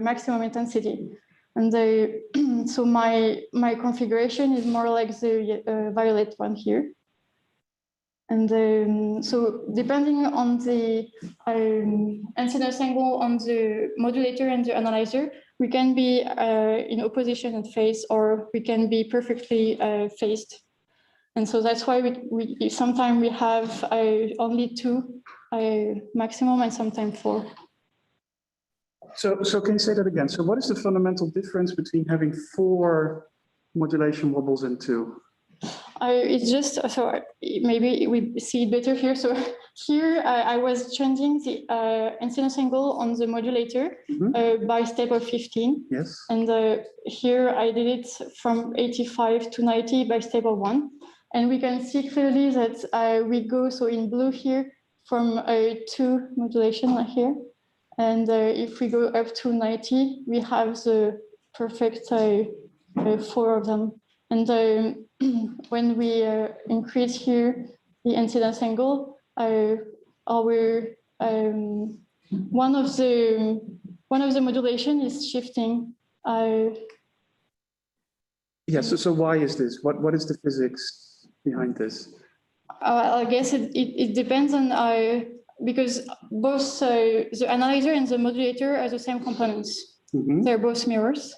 maximum intensity. And so my configuration is more like the violet one here. And so depending on the incidence angle on the modulator and the analyzer, we can be in opposition and phase, or we can be perfectly phased. And so that's why we sometimes we have only 2 maximum and sometimes 4. So can you say that again? So what is the fundamental difference between having 4 modulation wobbles and 2? It's just, so maybe we see it better here. So here I was changing the incidence angle on the modulator by step of 15. Yes. And here I did it from 85 to 90 by step of 1. And we can see clearly that we go, so in blue here, from 2 modulation here. And if we go up to 90, we have the perfect 4 of them. And when we increase here the incidence angle, one of the modulation is shifting. Yes. So why is this? What is the physics behind this? I guess it depends on because both the analyzer and the modulator are the same components. They're both mirrors.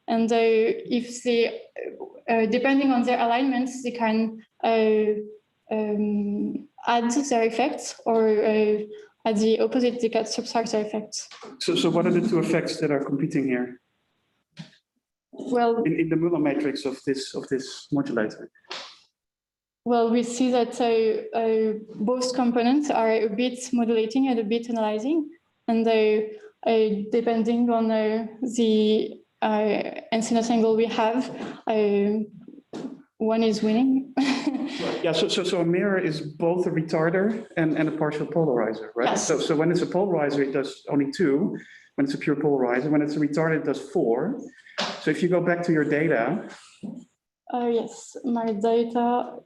And if they, depending on their alignments, they can add their effects, or at the opposite, they can subtract their effects. So what are the 2 effects that are competing here? Well, in the Müller matrix of this modulator. Well, we see that both components are a bit modulating and a bit analyzing, and depending on the incidence angle we have, one is winning. Yeah, so a mirror is both a retarder and a partial polarizer, right? Yes. So when it's a polarizer, it does only 2. When it's a pure polarizer, when it's a retarder, it does 4. So if you go back to your data. Yes, my data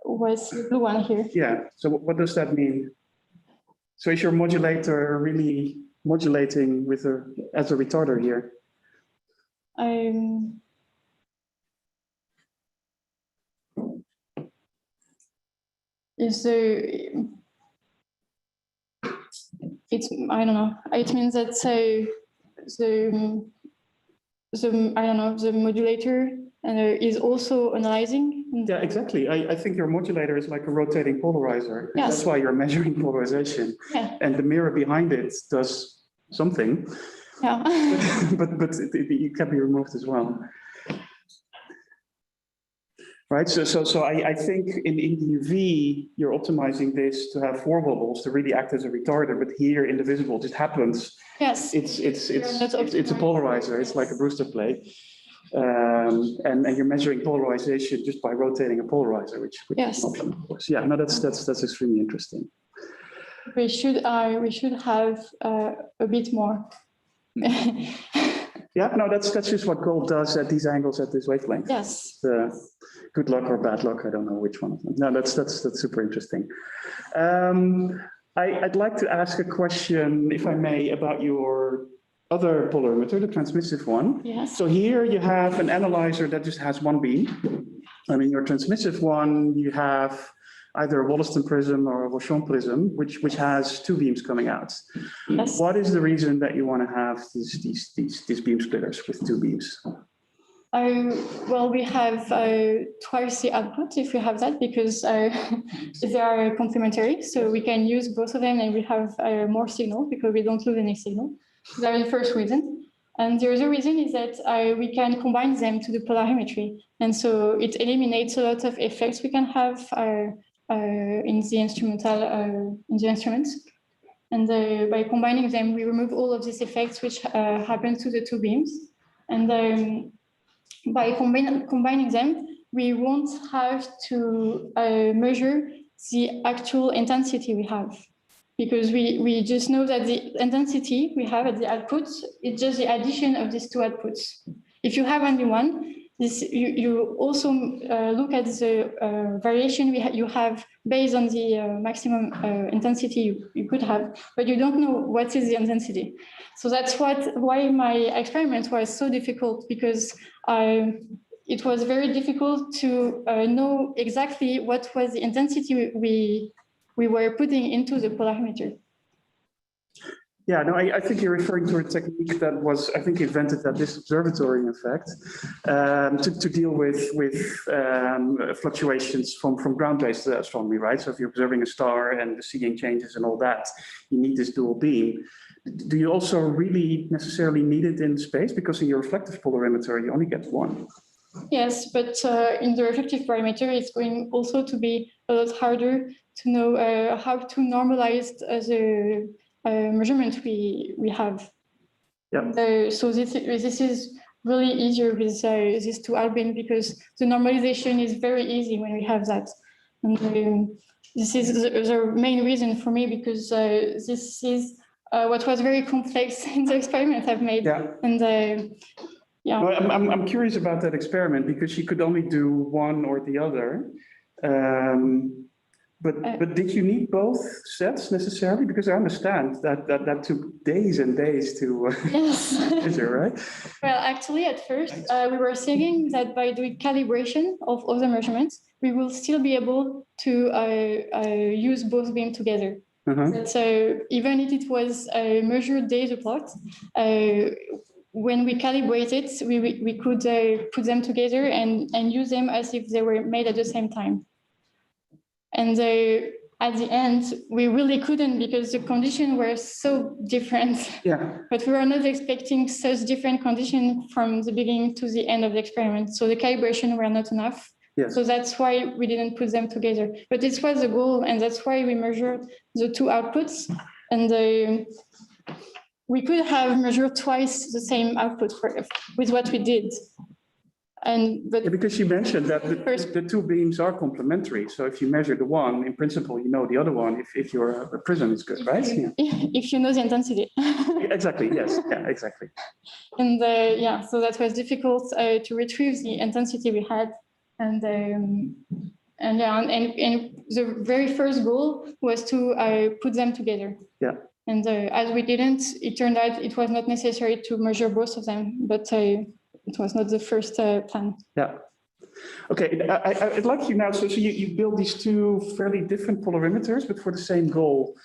was the blue one here. Yeah, so what does that mean? So is your modulator really modulating with as a retarder here? I don't know. It means that the modulator is also analyzing. Yeah, exactly. I think your modulator is like a rotating polarizer. Yes. That's why you're measuring polarization. Yeah. And the mirror behind it does something. Yeah. but it can be removed as well. Right, so I think in the UV, you're optimizing this to have 4 wobbles to really act as a retarder, but here in the visible, it just happens. Yes. It's a polarizer, it's like a Brewster plate. And you're measuring polarization just by rotating a polarizer, which yes. is not fun, of course. Yeah, no, that's extremely interesting. We should have a bit more. Yeah, no, that's just what gold does at these angles, at this wavelength. Yes. Good luck or bad luck, I don't know which one of them. No, that's super interesting. I'd like to ask a question, if I may, about your other polarimeter, the transmissive one. Yes. So here you have an analyzer that just has 1 beam. And in your transmissive one, you have either a Wollaston prism or a Rochon prism, which has two beams coming out. Yes. What is the reason that you want to have these beam splitters with two beams? Well, we have twice the output if we have that, because they are complementary. So we can use both of them and we have more signal because we don't lose any signal. That's the first reason. And the other reason is that we can combine them to the polarimetry. And so it eliminates a lot of effects we can have in the instruments. And by combining them, we remove all of these effects which happen to the two beams. And by combining them, we won't have to measure the actual intensity we have, because we just know that the intensity we have at the output is just the addition of these two outputs. If you have only one, you also look at the variation you have based on the maximum intensity you could have, but you don't know what is the intensity. So that's why my experiment was so difficult, because it was very difficult to know exactly what was the intensity we were putting into the polarimeter. Yeah, no, I think you're referring to a technique that was, I think, invented at this observatory, in fact, to deal with fluctuations from ground-based astronomy, right? So if you're observing a star and the seeing changes and all that, you need this dual beam. Do you also really necessarily need it in space? Because in your reflective polarimeter, you only get one. Yes, but in the reflective polarimeter, it's going also to be a lot harder to know how to normalize the measurement we have. Yeah. So this is really easier with these two outbeams, because the normalization is very easy when we have that. And this is the main reason for me, because this is what was very complex in the experiment I've made. Yeah. And yeah. No, I'm curious about that experiment, because she could only do one or the other. But did you need both sets necessarily? Because I understand that took days and days to yes. measure, right? Well, actually, at first, we were thinking that by doing calibration of all the measurements, we will still be able to use both beams together. So even if it was measured days apart, when we calibrate it, we could put them together and use them as if they were made at the same time. And at the end, we really couldn't, because the conditions were so different. Yeah. But we were not expecting such different conditions from the beginning to the end of the experiment. So the calibration were not enough. Yes. So that's why we didn't put them together. But this was the goal, and that's why we measured the two outputs. And we could have measured twice the same output with what we did. But yeah, because you mentioned that the two beams are complementary. So if you measure the one, in principle, you know the other one if your prism is good, right? If you know the intensity. Exactly, yes, yeah, exactly. And yeah, so that was difficult to retrieve the intensity we had. And the very first goal was to put them together. Yeah. And as we didn't, it turned out it was not necessary to measure both of them, but it was not the first plan. Yeah. Okay, I'd like you now, so you build these two fairly different polarimeters, but for the same goal.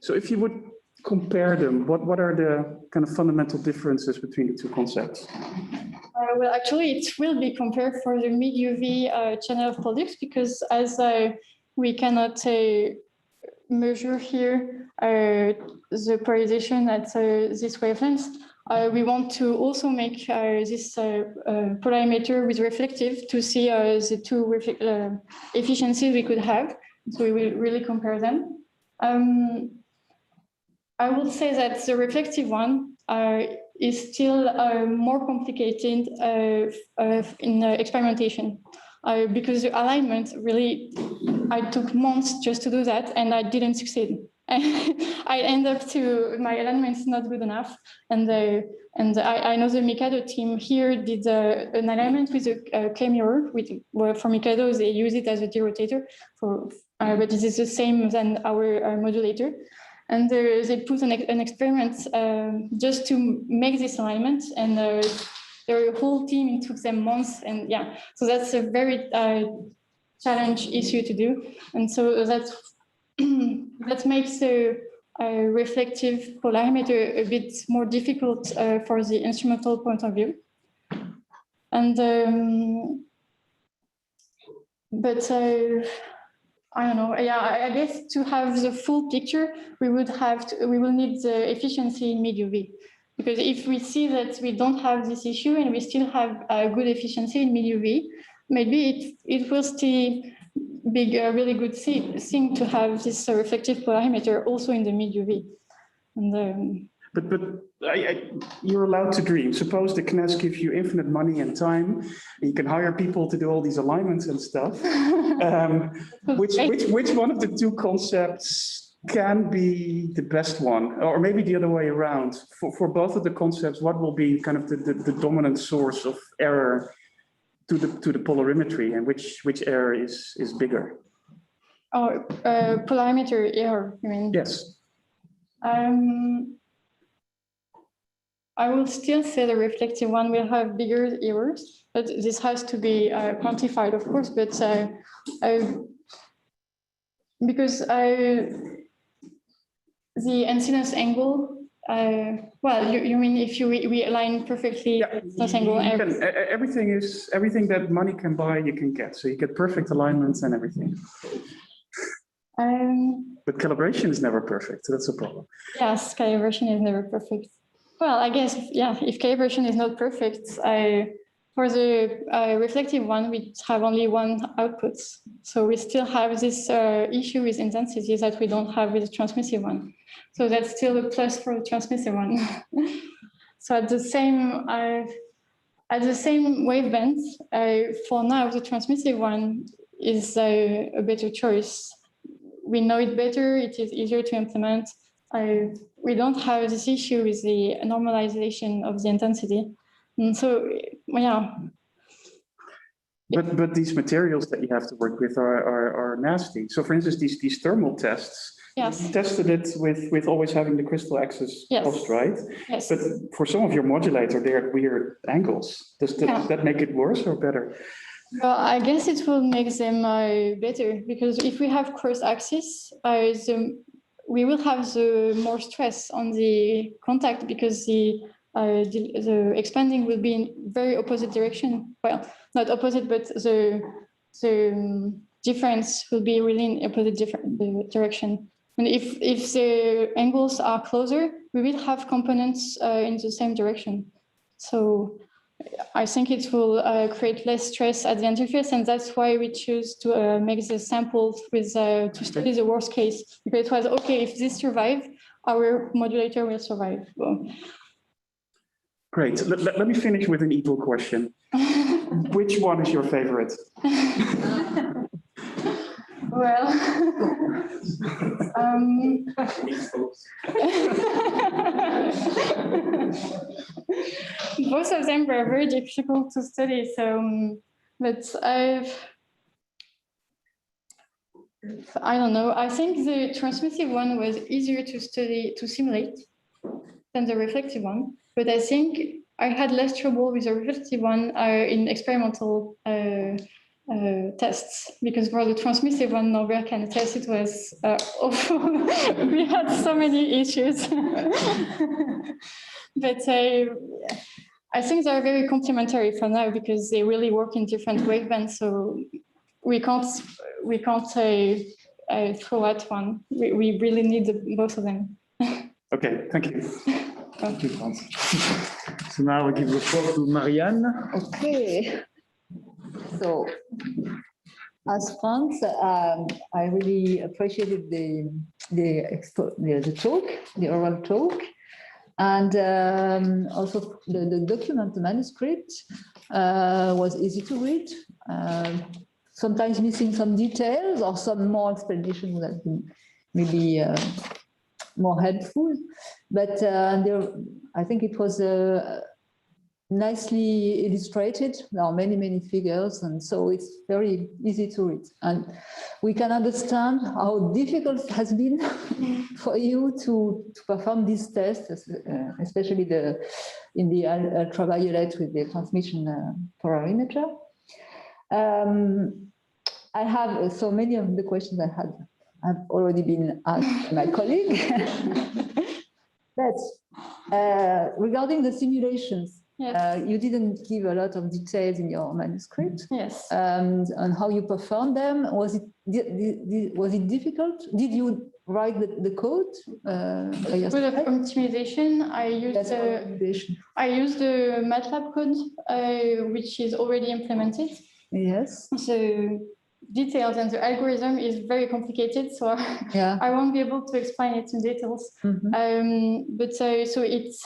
So if you would compare them, what are the kind of fundamental differences between the two concepts? Well, actually, it will be compared for the mid-UV channel of polyps, because as we cannot measure here the polarization at this wavelength, we want to also make this polarimeter with reflective to see the two efficiencies we could have. So we will really compare them. I would say that the reflective one is still more complicated in experimentation, because the alignment really, I took months just to do that, and I didn't succeed. I end up my alignment is not good enough, and I know the Mikado team here did an alignment with a K-mirror. For Mikado, they use it as a derotator, but it is the same than our modulator. And they put an experiment just to make this alignment, and their whole team, it took them months. And yeah, so that's a very challenge issue to do. And so that makes a reflective polarimeter a bit more difficult for the instrumental point of view. And I don't know. Yeah, I guess to have the full picture, we will need the efficiency in mid-UV. Because if we see that we don't have this issue and we still have a good efficiency in mid-UV, maybe it will still be a really good thing to have this reflective polarimeter also in the mid-UV. But you're allowed to dream. Suppose the CNES gives you infinite money and time, and you can hire people to do all these alignments and stuff. Which one of the two concepts can be the best one? Or maybe the other way around. For both of the concepts, what will be kind of the dominant source of error to the polarimetry, and which error is bigger? Oh, polarimeter error, you mean? Yes. I will still say the reflective one will have bigger errors, but this has to be quantified, of course. But because the incidence angle, well, you mean if we align perfectly, yeah, incidence angle? Everything that money can buy, you can get. So you get perfect alignments and everything. But calibration is never perfect, so that's a problem. Yes, calibration is never perfect. Well, I guess, yeah, if calibration is not perfect, for the reflective one, we have only one output. So we still have this issue with intensity that we don't have with the transmissive one. So that's still a plus for the transmissive one. So at the same wavelength, for now, the transmissive one is a better choice. We know it better, it is easier to implement. We don't have this issue with the normalization of the intensity. And so, yeah. But these materials that you have to work with are nasty. So for instance, these thermal tests, yes. You tested it with always having the crystal axis crossed, right? Yes. But for some of your modulator, they're at weird angles. Does that make it worse or better? Well, I guess it will make them better, because if we have cross axis, we will have the more stress on the contact, because the expanding will be in very opposite direction. Well, not opposite, but the difference will be really in opposite direction. And if the angles are closer, we will have components in the same direction. So I think it will create less stress at the interface, and that's why we choose to make the samples with to study the worst case. Because it was okay, if this survives, our modulator will survive. Well, great. Let me finish with an evil question. Which one is your favorite? Well, both of them were very difficult to study. So, but I don't know. I think the transmissive one was easier to study, to simulate than the reflective one. But I think I had less trouble with the reflective one in experimental tests, because for the transmissive one, Norbert can attest, it was awful. We had so many issues. But I think they're very complementary for now, because they really work in different wavebands. So we can't throw out one. We really need both of them. Okay, thank you. Thank you, Franz. So now we give the floor to Marianne. Okay. So, as Franz, I really appreciated the talk, the oral talk, and also the document, the manuscript was easy to read. Sometimes missing some details, or some more explanation would have been maybe more helpful. But I think it was nicely illustrated. There are many figures, and so it's very easy to read. And we can understand how difficult it has been for you to perform this test, especially in the ultraviolet with the transmission polarimeter. I have so many of the questions I had have already been asked by my colleague. But regarding the simulations, Yes. you didn't give a lot of details in your manuscript. Yes. On how you performed them. Was it difficult? Did you write the code? For the optimization, I used the MATLAB code, which is already implemented. Yes. So details and the algorithm is very complicated, so Yeah. I won't be able to explain it in details. But so it's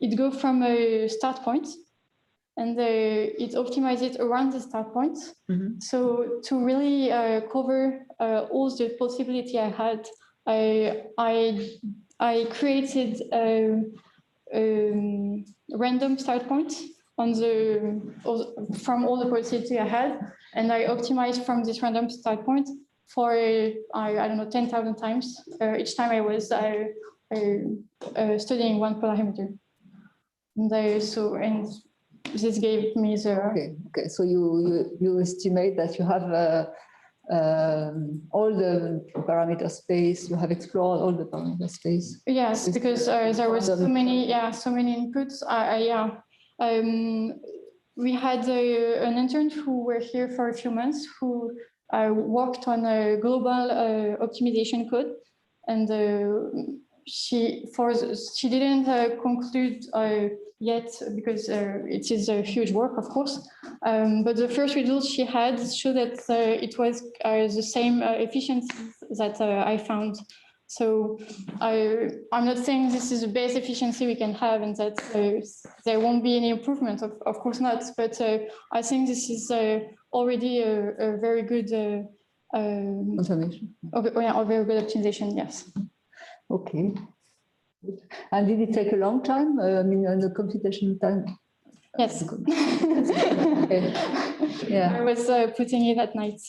it goes from a start point, and it optimizes around the start point. So to really cover all the possibility I had, I created a random start point from all the possibility I had, and I optimized from this random start point for I don't know 10,000 times each time I was studying one polarimeter. And this gave me the okay. So you estimate that you have all the parameter space. You have explored all the parameter space. Yes, because there were so many inputs. We had an intern who were here for a few months who worked on a global optimization code, and she didn't conclude yet because it is a huge work, of course. But the first results she had showed that it was the same efficiency that I found. So I'm not saying this is the best efficiency we can have and that there won't be any improvement, of course not, but I think this is already a very good Confirmation. a very good optimization, yes. Okay. And did it take a long time? I mean, the computation time? Yes. Okay. Yeah. I was putting it at night.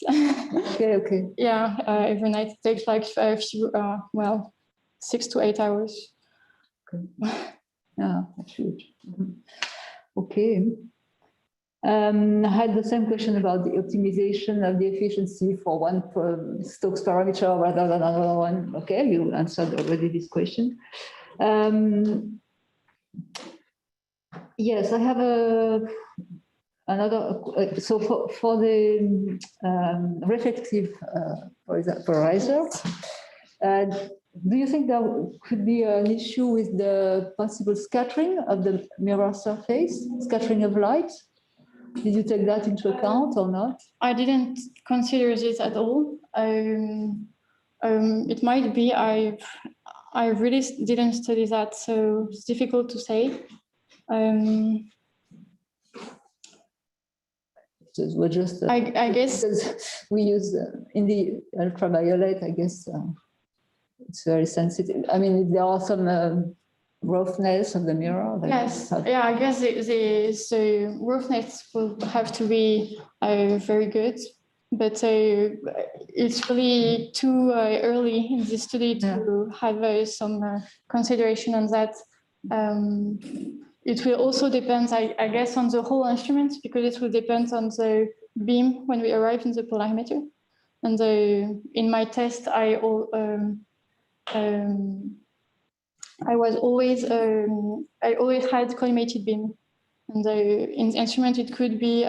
Okay. Yeah, every night it takes like a few, 6 to 8 hours. Okay. Yeah, that's huge. Okay. I had the same question about the optimization of the efficiency for one Stokes parameter rather than another one. Okay, you answered already this question. Yes, I have another. So for the reflective, for example, polarizer, do you think there could be an issue with the possible scattering of the mirror surface, scattering of light? Did you take that into account or not? I didn't consider this at all. It might be. I really didn't study that, so it's difficult to say. We're just. I guess because we use in the ultraviolet. I guess it's very sensitive. I mean, there are some roughness of the mirror. Yes. Yeah. I guess the roughness will have to be very good, but it's really too early in the study to have some consideration on that. It will also depend, I guess, on the whole instrument, because it will depend on the beam when we arrive in the polarimeter. And in my test, I always had collimated beam, and in the instrument it could be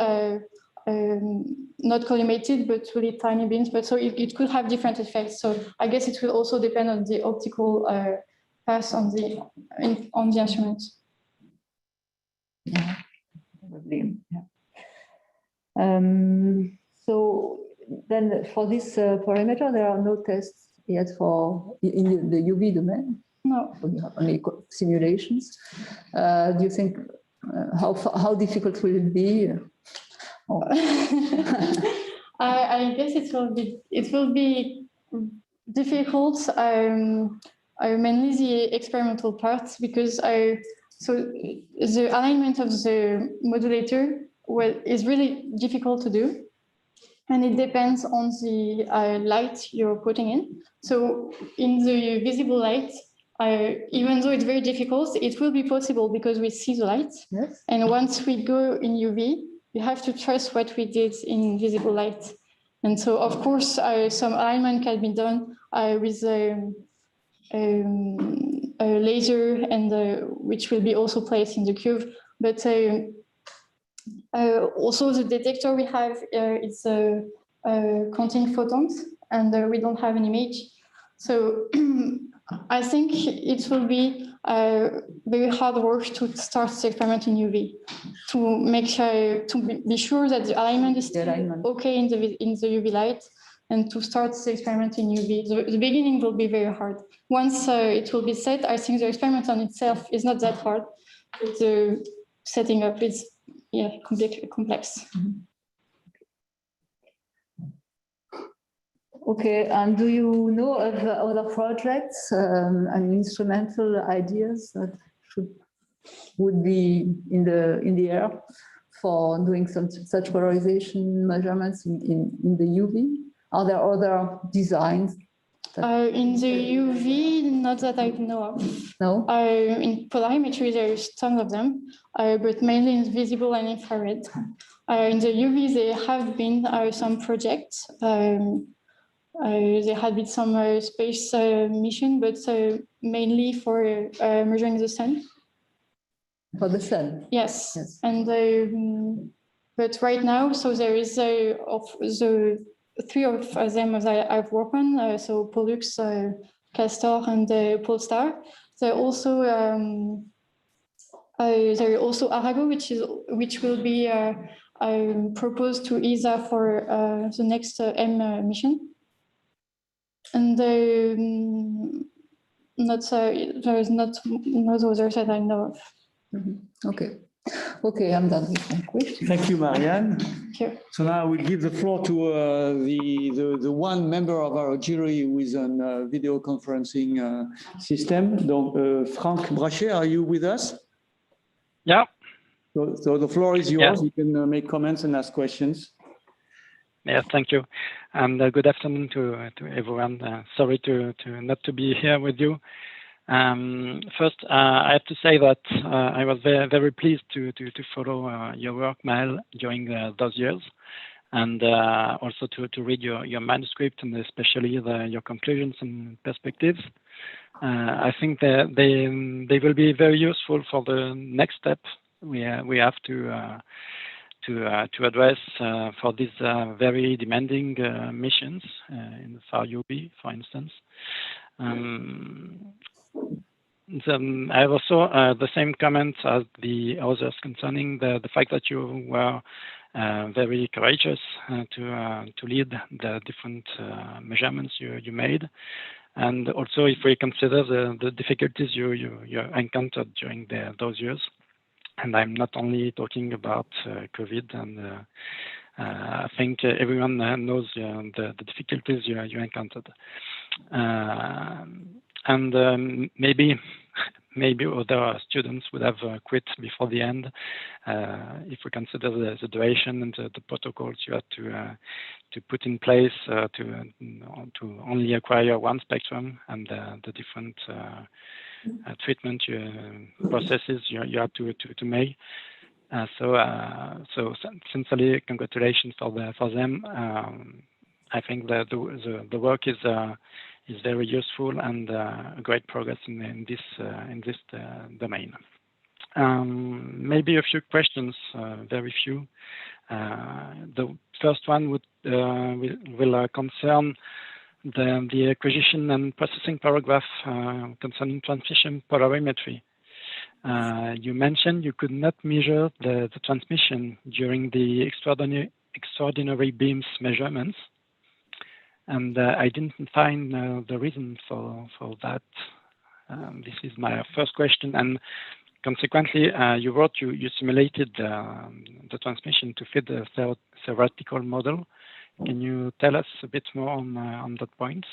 not collimated but really tiny beams. But so it could have different effects. So I guess it will also depend on the optical path on the instrument. Yeah, probably. Yeah. So then for this parameter, there are no tests yet for in the UV domain. No. You have only simulations. Do you think how difficult will it be? Oh. I guess it will be difficult. Mainly the experimental part, because so the alignment of the modulator is really difficult to do, and it depends on the light you're putting in. So in the visible light, even though it's very difficult, it will be possible because we see the light. Yes. And once we go in UV, you have to trust what we did in visible light. And so, of course, some alignment can be done with a laser, and which will be also placed in the cube. But also the detector we have is counting photons, and we don't have an image. So I think it will be very hard work to start the experiment in UV, to make sure, to be sure that the alignment is still okay in the UV light, and to start the experiment in UV. The beginning will be very hard. Once it will be set, I think the experiment on itself is not that hard, but the setting up is complex. Okay, and do you know of other projects and instrumental ideas that would be in the air for doing such polarization measurements in the UV? Are there other designs? In the UV, not that I know of. No? In Polymetry, there's tons of them, but mainly in visible and infrared. In the UV, there have been some projects. There had been some space mission, but mainly for measuring the sun. For the sun? Yes. And but right now, so there is of the three of them as I've worked on, so Pollux, Castor, and Polestar. There also Arago, which will be proposed to ESA for the next M mission. And there is not others that I know of. Mm-hmm. Okay, I'm done with my question. Thank you, Marianne. Sure. So now I will give the floor to the one member of our jury who is on video conferencing system. Donc, Franck Brachet, are you with us? Yeah. So the floor is yours. Yeah. You can make comments and ask questions. Yes, thank you. And good afternoon to everyone. Sorry to not to be here with you. First, I have to say that I was very pleased to follow your work, Maëlle, during those years, and also to read your manuscript, and especially your conclusions and perspectives. I think that they will be very useful for the next step we have to address for these very demanding missions in the far UV, for instance. I have also the same comments as the others concerning the fact that you were very courageous to lead the different measurements you made, and also if we consider the difficulties you encountered during those years. And I'm not only talking about COVID, and I think everyone knows the difficulties you encountered. And maybe other students would have quit before the end if we consider the duration and the protocols you had to put in place to only acquire one spectrum, and the different treatment processes you have to make. So sincerely, congratulations for them. I think that the work is very useful and great progress in this domain. Maybe a few questions, very few. The first one will concern the acquisition and processing paragraph concerning transmission polarimetry. You mentioned you could not measure the transmission during the extraordinary beams measurements, and I didn't find the reason for that. This is my first question, and consequently, you wrote you simulated the transmission to fit the theoretical model. Can you tell us a bit more on that point?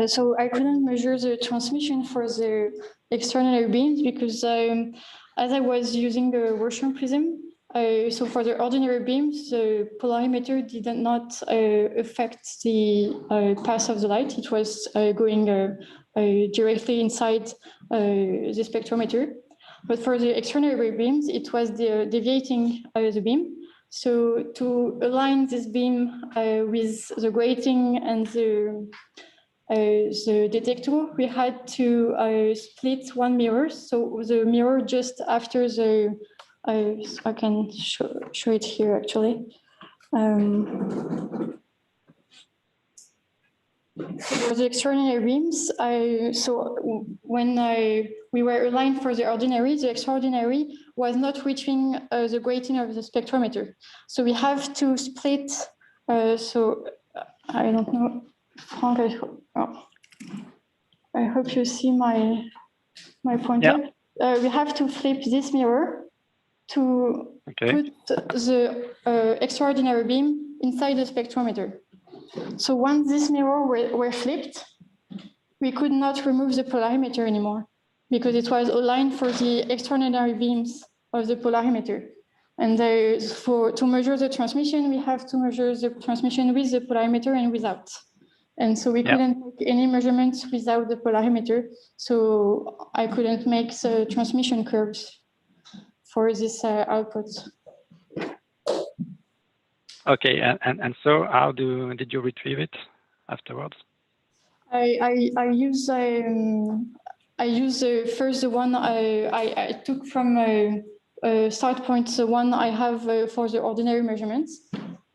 So I couldn't measure the transmission for the extraordinary beams because as I was using the Rorschach prism, so for the ordinary beams, the polarimeter did not affect the path of the light. It was going directly inside the spectrometer. But for the extraordinary beams, it was deviating the beam. So to align this beam with the grating and the detector, we had to split one mirror. So the mirror just after the, I can show it here actually. For the extraordinary beams, so when we were aligned for the ordinary, the extraordinary was not reaching the grating of the spectrometer. So we have to split, so I don't know, Frank, I hope you see my pointer. Yeah. We have to flip this mirror to put the extraordinary beam inside the spectrometer. So once this mirror were flipped, we could not remove the polarimeter anymore because it was aligned for the extraordinary beams of the polarimeter. And to measure the transmission, we have to measure the transmission with the polarimeter and without. And so we couldn't make any measurements without the polarimeter. So I couldn't make the transmission curves for this output. Okay, and so how did you retrieve it afterwards? I use first the one I took from start point, the one I have for the ordinary measurements,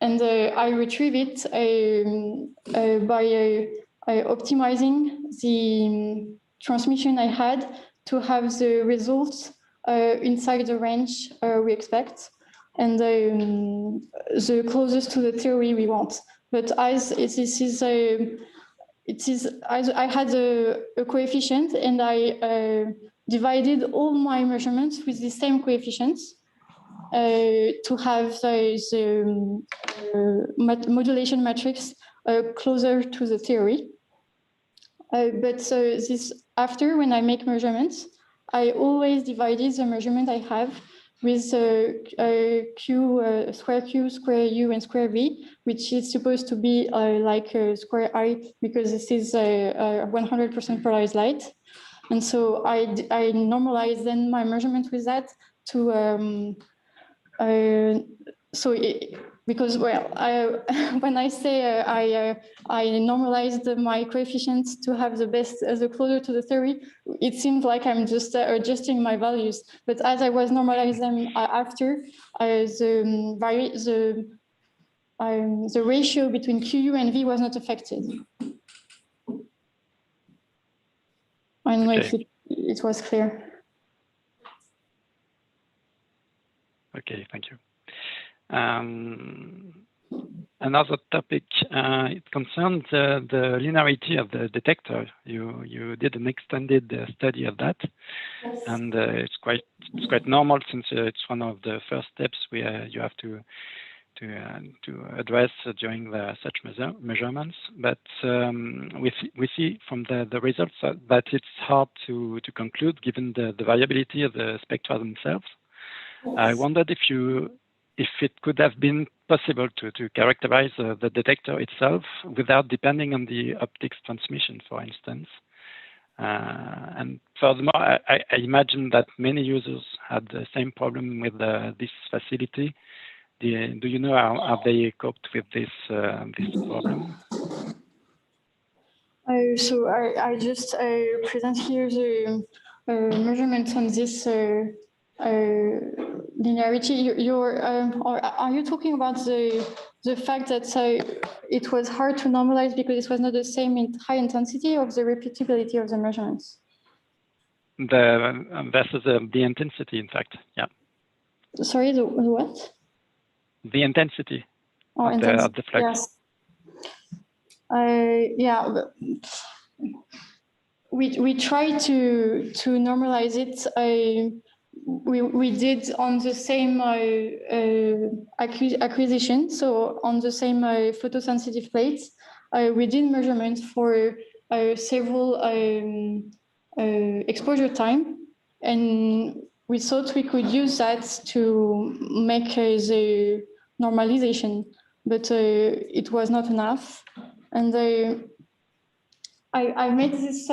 and I retrieve it by optimizing the transmission I had to have the results inside the range we expect, and the closest to the theory we want. But as I had a coefficient, and I divided all my measurements with the same coefficients to have the modulation matrix closer to the theory. But this after, when I make measurements, I always divided the measurement I have with square Q, square U, and square V, which is supposed to be like square I, because this is 100% polarized light. And so I normalize then my measurement with that to, because, well, when I say I normalized my coefficients to have the best, the closer to the theory, it seems like I'm just adjusting my values. But as I was normalizing them after, the ratio between QU and V was not affected. I don't know if it was clear. Okay, thank you. Another topic, it concerns the linearity of the detector. You did an extended study of that, yes. And it's quite normal, since it's one of the first steps you have to address during such measurements. But we see from the results that it's hard to conclude, given the variability of the spectra themselves. Yes. I wondered if it could have been possible to characterize the detector itself without depending on the optics transmission, for instance. And furthermore, I imagine that many users had the same problem with this facility. Do you know how they coped with this problem? So I just present here the measurements on this linearity. Or are you talking about the fact that it was hard to normalize because it was not the same in high intensity, of the repeatability of the measurements? Versus the intensity, in fact, yeah. Sorry, the what? The intensity of the flux. Yes. Yeah. We tried to normalize it. We did on the same acquisition, so on the same photosensitive plates. We did measurements for several exposure time, and we thought we could use that to make the normalization, but it was not enough. And I made this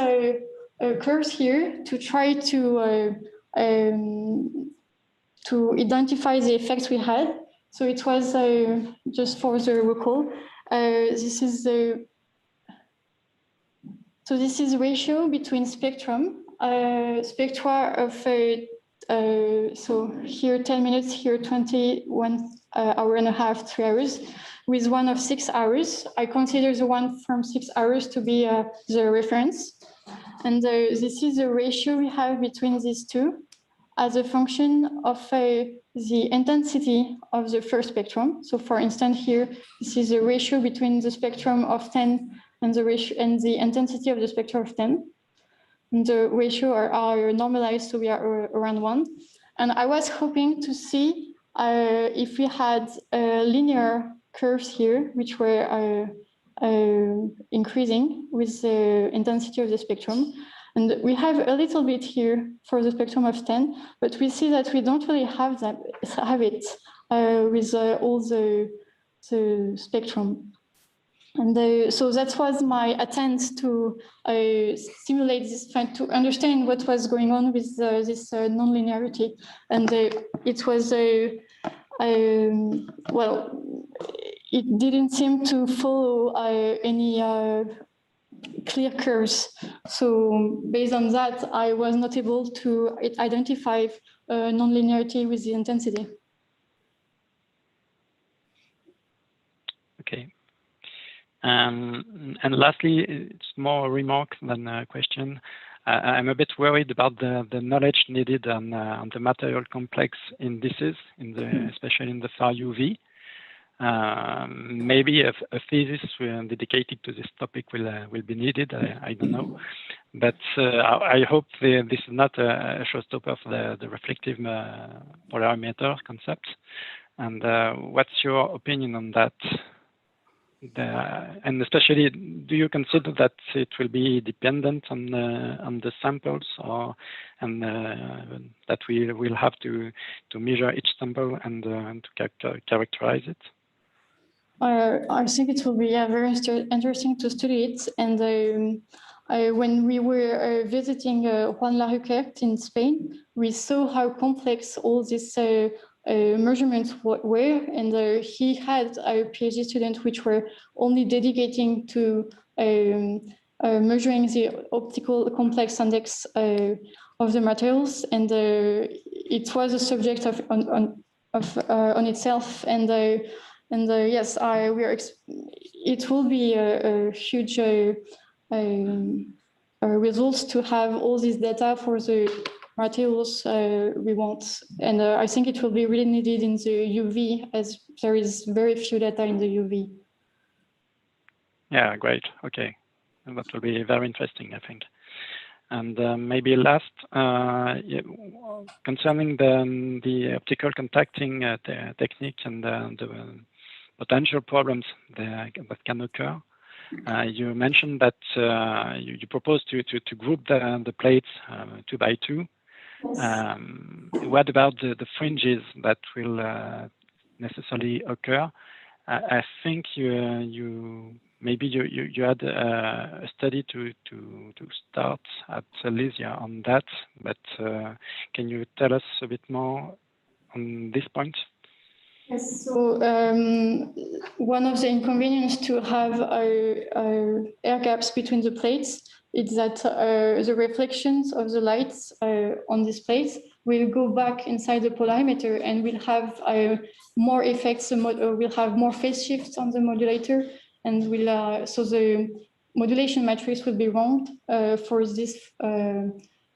curves here to try to to identify the effects we had. So it was just for the recall. This is the ratio between spectra of so here 10 minutes, here 21 hour and a half, 3 hours, with one of 6 hours. I consider the one from 6 hours to be the reference. And this is the ratio we have between these two as a function of the intensity of the first spectrum. So for instance, here, this is the ratio between the spectrum of 10 and the intensity of the spectrum of 10. And the ratio are normalized, so we are around 1. And I was hoping to see if we had linear curves here, which were increasing with the intensity of the spectrum. And we have a little bit here for the spectrum of 10, but we see that we don't really have it with all the spectrum. And so that was my attempt to simulate this, trying to understand what was going on with this nonlinearity. And it was well, it didn't seem to follow any clear curves. So based on that, I was not able to identify nonlinearity with the intensity. Okay. And lastly, it's more a remark than a question. I'm a bit worried about the knowledge needed on the material complex indices, especially in the far UV. Maybe a thesis dedicated to this topic will be needed. I don't know, but I hope this is not a showstopper for the reflective polarimeter concept. And what's your opinion on that? And especially, do you consider that it will be dependent on the samples, and that we will have to measure each sample and to characterize it? I think it will be very interesting to study it. And when we were visiting Juan Larroquette in Spain, we saw how complex all these measurements were. And he had a PhD student which were only dedicating to measuring the optical complex index of the materials. And it was a subject on itself. And yes, it will be a huge results to have all this data for the materials we want. And I think it will be really needed in the UV, as there is very few data in the UV. Yeah, great. Okay. And that will be very interesting, I think. And maybe last, concerning the optical contacting technique and the potential problems that can occur. You mentioned that you propose to group the plates 2 by 2. Yes. What about the fringes that will necessarily occur? I think you had a study to start at Lysia on that, but can you tell us a bit more on this point? Yes, so one of the inconveniences to have air gaps between the plates is that the reflections of the lights on these plates will go back inside the polarimeter and will have more effects, will have more phase shifts on the modulator, and will so the modulation matrix will be wrong for these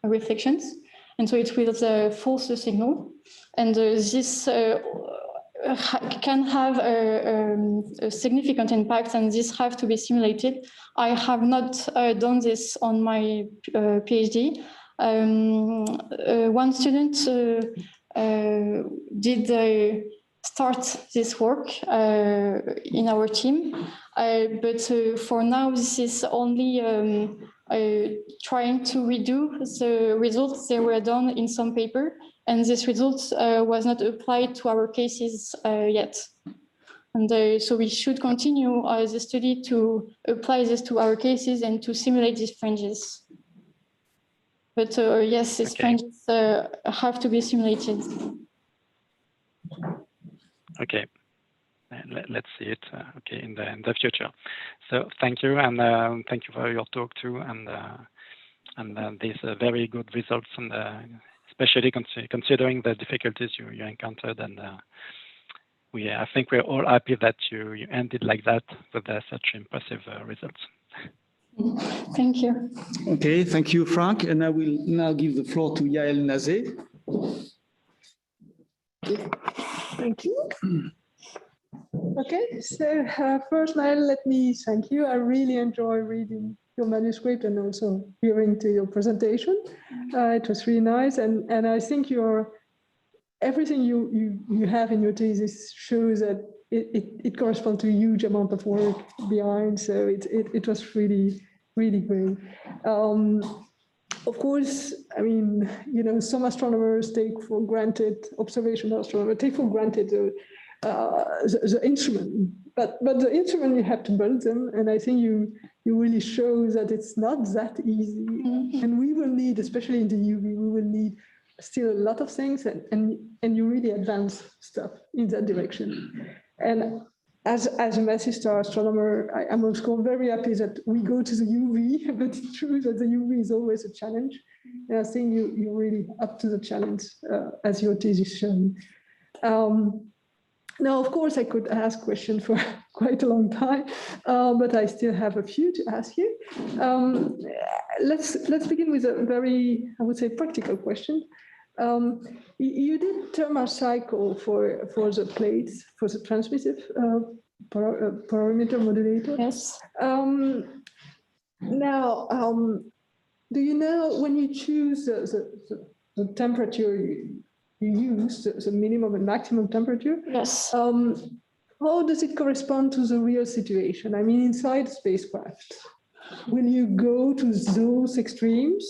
reflections, and so it will false the signal, and this can have a significant impact, and this have to be simulated. I have not done this on my PhD. One student did start this work in our team, but for now this is only trying to redo the results that were done in some paper, and this result was not applied to our cases yet. And so we should continue the study to apply this to our cases and to simulate these fringes. But yes, these fringes have to be simulated. Okay. Let's see it. Okay, in the future. So thank you, and thank you for your talk too, and these very good results, and especially considering the difficulties you encountered, and I think we're all happy that you ended like that with such impressive results. Thank you. Okay, thank you, Frank. And I will now give the floor to Yael Nazé. Thank you. Okay, so first, Maëlle, let me thank you. I really enjoy reading your manuscript and also hearing to your presentation. It was really nice, and I think everything you have in your thesis shows that it corresponds to a huge amount of work behind. So it was really great. Of course, I mean, some astronomers take for granted, observational astronomers take for granted the instrument, but the instrument, you have to build them, and I think you really show that it's not that easy. Mm-hmm. And we will need, especially in the UV, we will need still a lot of things, and you really advance stuff in that direction. And as a massive star astronomer, I'm also very happy that we go to the UV, but it's true that the UV is always a challenge. And I think you're really up to the challenge, as your thesis shown. Now, of course, I could ask questions for quite a long time, but I still have a few to ask you. Let's begin with a very, I would say, practical question. You did thermal cycle for the plates, for the transmissive polarimeter modulator. Yes. Now, do you know when you choose the temperature you use, the minimum and maximum temperature? Yes. How does it correspond to the real situation? I mean, inside spacecraft, will you go to those extremes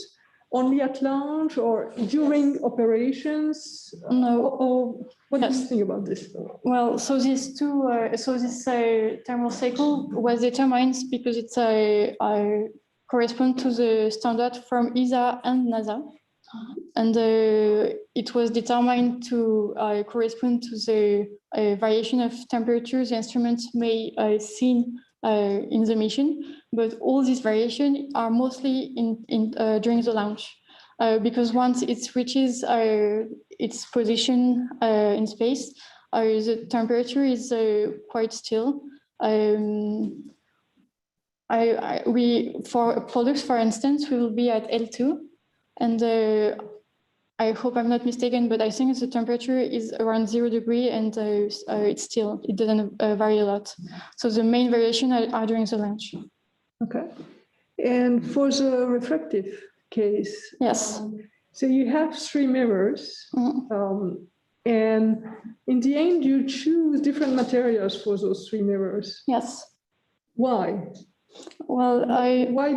only at launch or during operations? No. Or what do you think about this? Well, so this thermal cycle was determined because it's correspond to the standard from ESA and NASA. And it was determined to correspond to the variation of temperatures the instruments may see in the mission, but all these variations are mostly during the launch, because once it reaches its position in space, the temperature is quite still. For Pollux, for instance, we will be at L2. And I hope I'm not mistaken, but I think the temperature is around 0 degrees, and it doesn't vary a lot. So the main variation are during the launch. Okay. And for the refractive case, yes. So you have 3 mirrors, mm-hmm. And in the end, you choose different materials for those 3 mirrors. Yes. Why? Well, why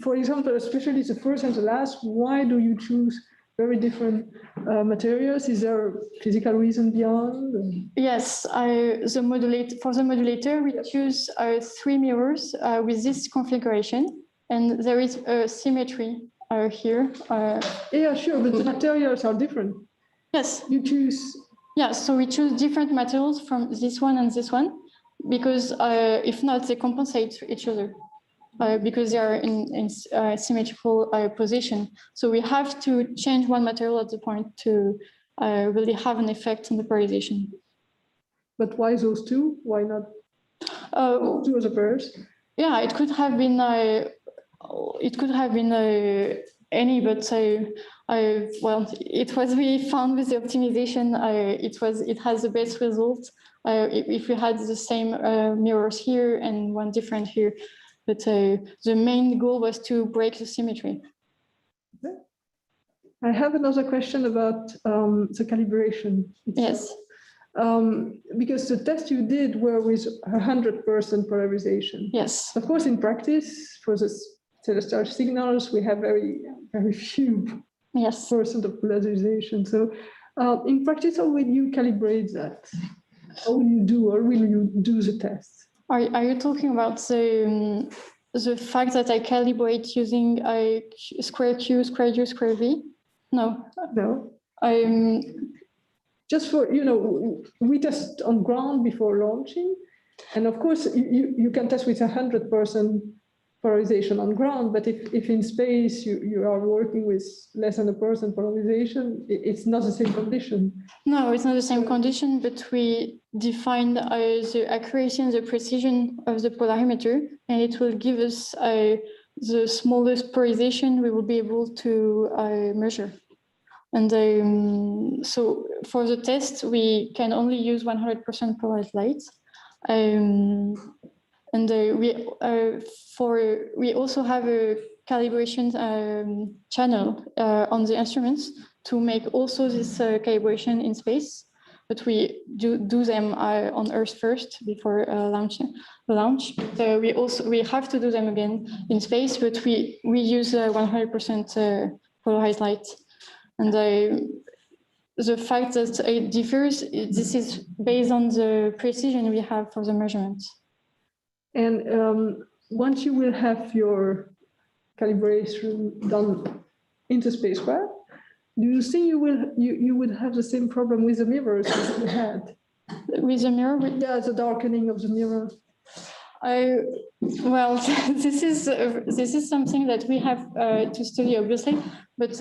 for example, especially the first and the last, why do you choose very different materials? Is there a physical reason beyond? Yes, for the modulator, we choose 3 mirrors with this configuration, and there is a symmetry here. Yeah, sure, but the materials are different. Yes. You choose. Yeah, so we choose different materials from this one and this one, because if not, they compensate each other. Because they are in symmetrical position. So we have to change one material at the point to really have an effect on the polarization. But why those 2? Why not 2 other pairs? Yeah, it could have been any, but well, it was really fun with the optimization. It has the best result if we had the same mirrors here and one different here. But the main goal was to break the symmetry. I have another question about the calibration itself. Yes. Because the test you did were with 100% polarization. Yes. Of course, in practice, for the celestial signals, we have very few percent of polarization. So in practice, how will you calibrate that? How will you do the test? Are you talking about the the fact that I calibrate using a square Q, square U, square V? No. No. I'm Just for, we test on ground before launching. And of course, you can test with 100% polarization on ground, but if in space you are working with less than 1% polarization, it's not the same condition. No, it's not the same condition, but we define the accuracy and the precision of the polarimeter, and it will give us the smallest polarization we will be able to measure. And so for the test, we can only use 100% polarized light. We also have a calibration channel on the instruments to make also this calibration in space, but we do them on Earth first before launch. We have to do them again in space, but we use 100% polarized light. And the fact that it differs, this is based on the precision we have for the measurement. And once you will have your calibration done into spacecraft, do you think you would have the same problem with the mirrors as you had? With the mirror? Yeah, the darkening of the mirror. Well, this is something that we have to study, obviously, but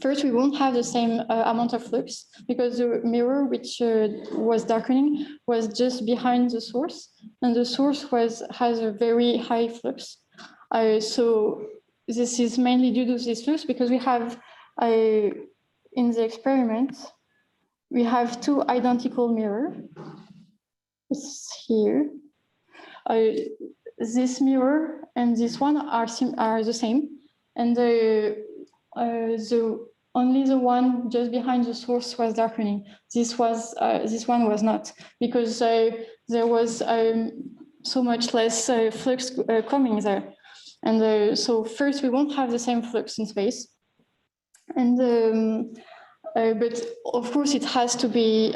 first we won't have the same amount of flux because the mirror, which was darkening, was just behind the source, and the source has a very high flux. So this is mainly due to this flux because we have in the experiment we have two identical mirrors. It's here. This mirror and this one are the same, and only the one just behind the source was darkening. This one was not, because there was so much less flux coming there, and so first we won't have the same flux in space, and but of course it has to be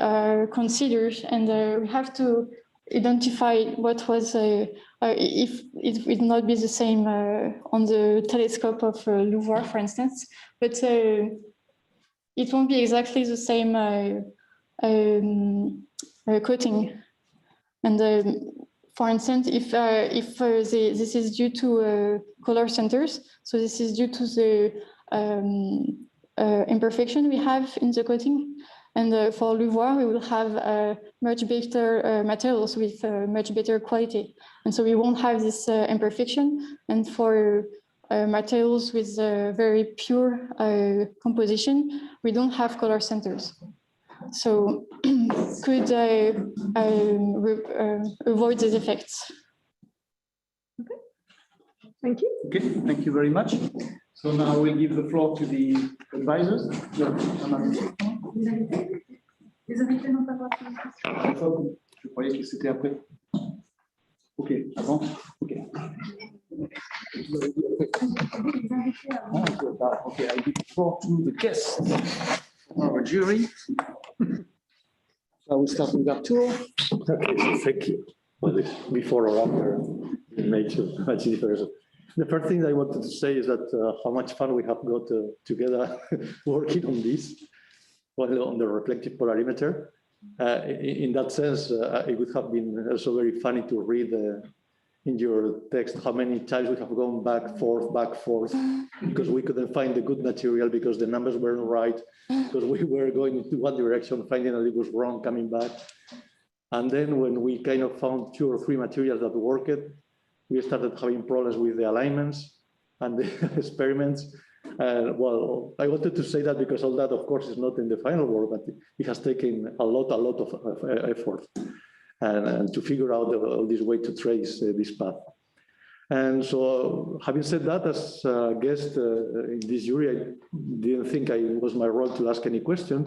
considered, and we have to identify what was if it would not be the same on the telescope of Louvois, for instance, but it won't be exactly the same coating. And for instance, if this is due to color centers, so this is due to the imperfection we have in the coating. And for Louvois, we will have much better materials with much better quality. And so we won't have this imperfection. And for materials with very pure composition, we don't have color centers. So could avoid these effects. Okay. Thank you. Okay, thank you very much. So now we'll give the floor to the advisors. Les invités n'ont pas droit de questions. Je croyais que c'était après. Ok, avant. Ok. Okay, I give the floor to the guests, our jury. So I will start with Arthur. Okay, so thank you. Well, before or after, it makes a much difference. The first thing I wanted to say is that how much fun we have got together working on this, well, on the reflective polarimeter. In that sense, it would have been also very funny to read in your text how many times we have gone back, forth, because we couldn't find the good material, because the numbers weren't right, because we were going into one direction, finding that it was wrong, coming back. And then when we kind of found 2 or 3 materials that worked, we started having problems with the alignments and the experiments. Well, I wanted to say that because all that, of course, is not in the final work, but it has taken a lot of effort and to figure out all this way to trace this path. And so, having said that, as a guest in this jury, I didn't think it was my role to ask any question.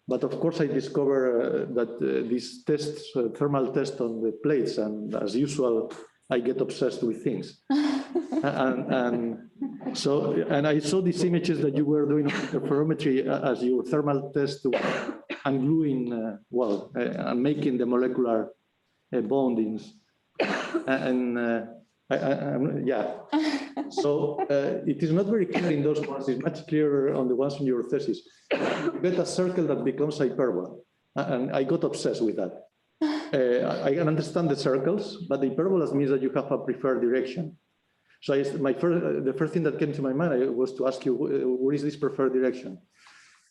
But of course, I discovered that these tests, thermal test on the plates, and as usual, I get obsessed with things. and I saw these images that you were doing interferometry as your thermal test and gluing, and making the molecular bondings. And Yeah. So it is not very clear in those ones. It's much clearer on the ones in your thesis. You get a circle that becomes hyperbola, and I got obsessed with that. I can understand the circles, but the hyperbolas means that you have a preferred direction. So the first thing that came to my mind was to ask you, what is this preferred direction?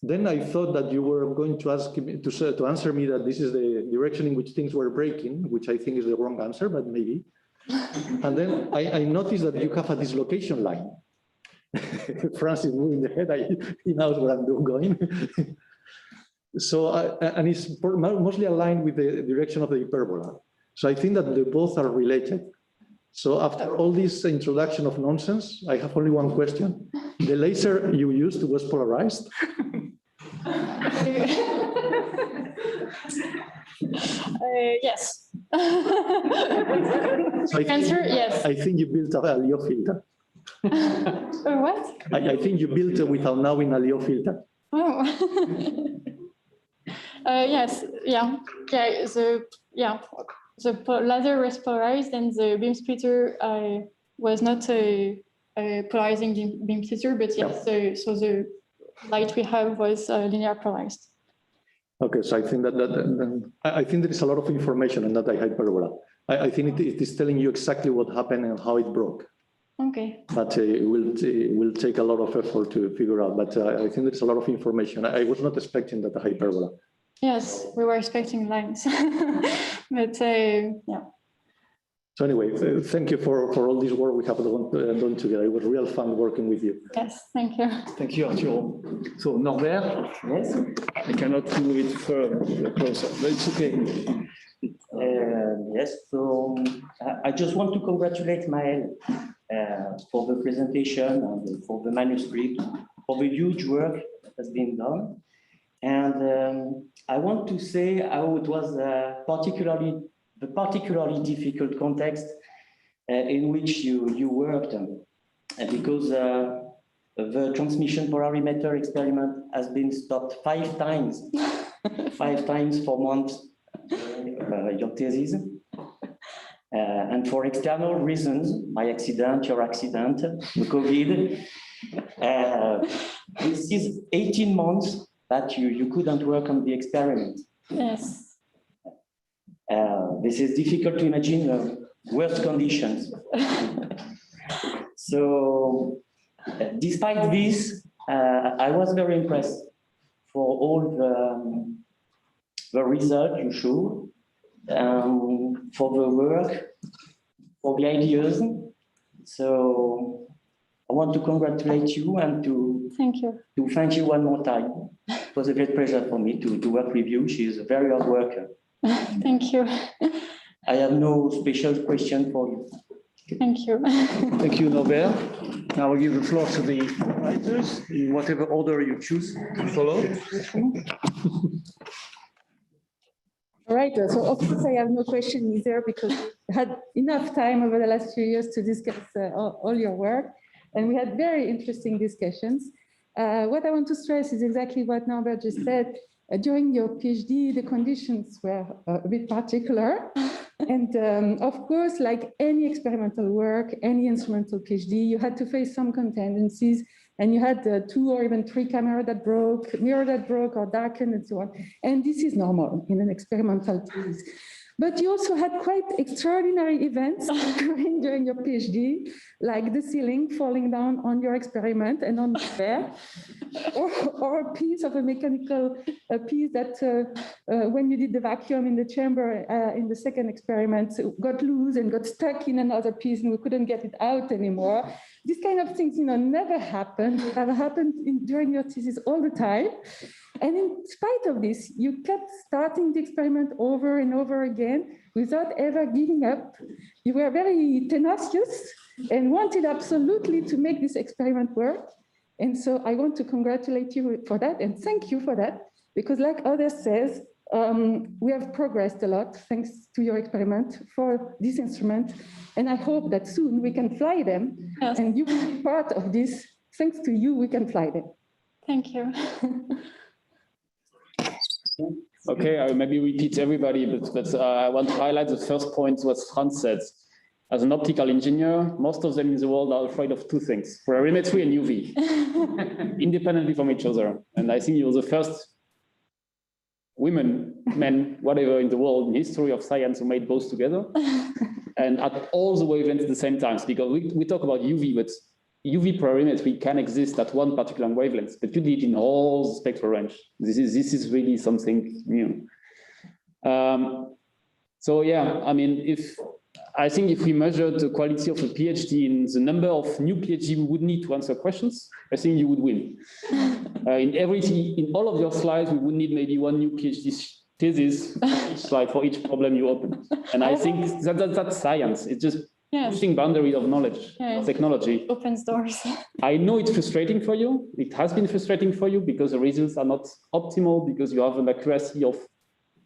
Then I thought that you were going to ask me to answer me that this is the direction in which things were breaking, which I think is the wrong answer, but maybe. And then I noticed that you have a dislocation line. Franz is moving the head. He knows where I'm going. So, and it's mostly aligned with the direction of the hyperbola. So I think that they both are related. So after all this introduction of nonsense, I have only one question. The laser you used was polarized? Yes. So Answer, yes. I think you built a LEO filter. What? I think you built it without knowing a LEO filter. Oh. Yes, yeah. The laser was polarized and the beam splitter was not a polarizing beam splitter, but yes, so the light we have was linear polarized. Okay, so I think I think there is a lot of information in that hyperbola. I think it is telling you exactly what happened and how it broke. Okay. But it will take a lot of effort to figure out. But I think there's a lot of information. I was not expecting that hyperbola. Yes, we were expecting lines, but yeah. So anyway, thank you for all this work we have done together. It was real fun working with you. Yes, thank you. Thank you, Arturo. So Norbert, yes, I cannot move it further closer, but it's okay. Yes, so I just want to congratulate Maëlle for the presentation and for the manuscript, for the huge work that has been done. And I want to say how it was particularly difficult context in which you worked, because the transmission polarimeter experiment has been stopped 5 times, 5 times for months, your thesis. And for external reasons, my accident, your accident, the COVID, this is 18 months that you couldn't work on the experiment. Yes. This is difficult to imagine worse conditions. So, despite this, I was very impressed for all the result you showed, for the work, for the ideas. So, I want to congratulate you and to thank you one more time. It was a great pleasure for me to work with you. She is a very hard worker. Thank you. I have no special question for you. Thank you. Thank you, Norbert. Now I'll give the floor to the writers in whatever order you choose to follow. All right, so of course I have no question either because we had enough time over the last few years to discuss all your work, and we had very interesting discussions. What I want to stress is exactly what Norbert just said. During your PhD, the conditions were a bit particular. And of course, like any experimental work, any instrumental PhD, you had to face some contingencies, and you had 2 or even 3 cameras that broke, mirror that broke or darkened and so on. And this is normal in an experimental thesis. But you also had quite extraordinary events during your PhD, like the ceiling falling down on your experiment and on the chair, or a piece of a mechanical piece that when you did the vacuum in the chamber in the second experiment got loose and got stuck in another piece and we couldn't get it out anymore. These kind of things, never happened. They have happened during your thesis all the time. And in spite of this, you kept starting the experiment over and over again without ever giving up. You were very tenacious and wanted absolutely to make this experiment work. And so I want to congratulate you for that and thank you for that, because like others says, we have progressed a lot thanks to your experiment for this instrument. And I hope that soon we can fly them. Yes. And you will be part of this. Thanks to you, we can fly them. Thank you. Okay, I will maybe repeat everybody, but I want to highlight the first point what Franz said. as an optical engineer, most of them in the world are afraid of two things, polarimetry and UV, independently from each other. And I think you're the first women, men, whatever in the world, in history of science who made both together and at all the wavelengths at the same time. Because we talk about UV, but UV polarimetry can exist at one particular wavelength, but you need in all the spectral range. This is really something new. So yeah, I mean, I think if we measure the quality of a PhD in the number of new PhD we would need to answer questions, I think you would win. In all of your slides, we would need maybe one new PhD thesis for each slide for each problem you open. And I think that's science. It's just pushing boundaries of knowledge, technology. Opens doors. I know it's frustrating for you. It has been frustrating for you because the results are not optimal, because you have an accuracy of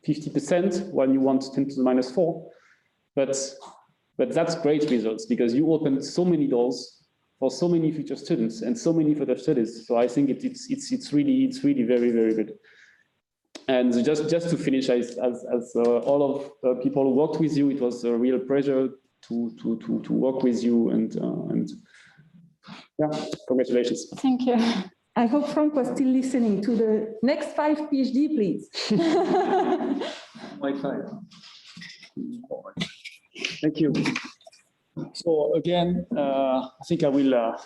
50% when you want 10 to the minus 4. But that's great results because you opened so many doors for so many future students and so many further studies. So I think it's really very, very good. And just to finish, as all of the people who worked with you, it was a real pleasure to work with you and yeah, congratulations. Thank you. I hope Frank was still listening to the next 5 PhD, please. Thank you. So again, I think I will